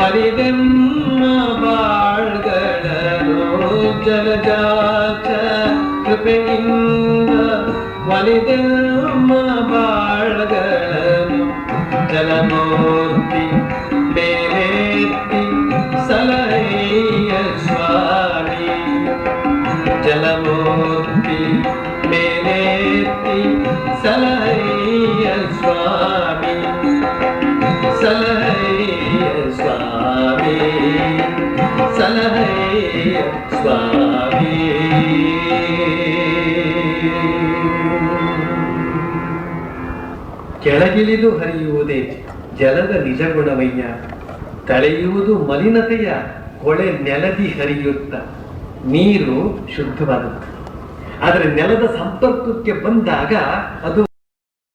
ಒಲಿದೆಮ್ಮ ಬಾಳ್ಗಳನು, ಜಲಜಾಕ್ಷ ಕೃಪೆಯಿಂದ ಒಲಿದೆಮ್ಮ ಬಾಳ್ಗಳನು, ಜಲಮೂರ್ತಿ ಮೇಲೆತ್ತಿ ಸಲಹೆಯ ಸ್ವಾಮಿ, ಜಲಮೂರ್ತಿ ಮೇಲೆತ್ತಿ ಸಲಹೆಯ ಸ್ವಾಮಿ, ಸಲಹೆಯ ಸ್ವಾಮಿ, ಸಲಹೆಯ ಸ್ವಾಮಿ. ಕೆಳಗಿಳಿದು ಹರಿಯುವುದೇ ಜಲದ ನಿಜ ಗುಣವಯ್ಯ. ತಳೆಯುವುದು ಮಲಿನತೆಯ ಕೊಳೆ ನೆಲದಿ ಹರಿಯುತ್ತ. ನೀರು ಶುದ್ಧವಾದದ್ದು, ಆದರೆ ನೆಲದ ಸಂಪರ್ಕಕ್ಕೆ ಬಂದಾಗ ಅದು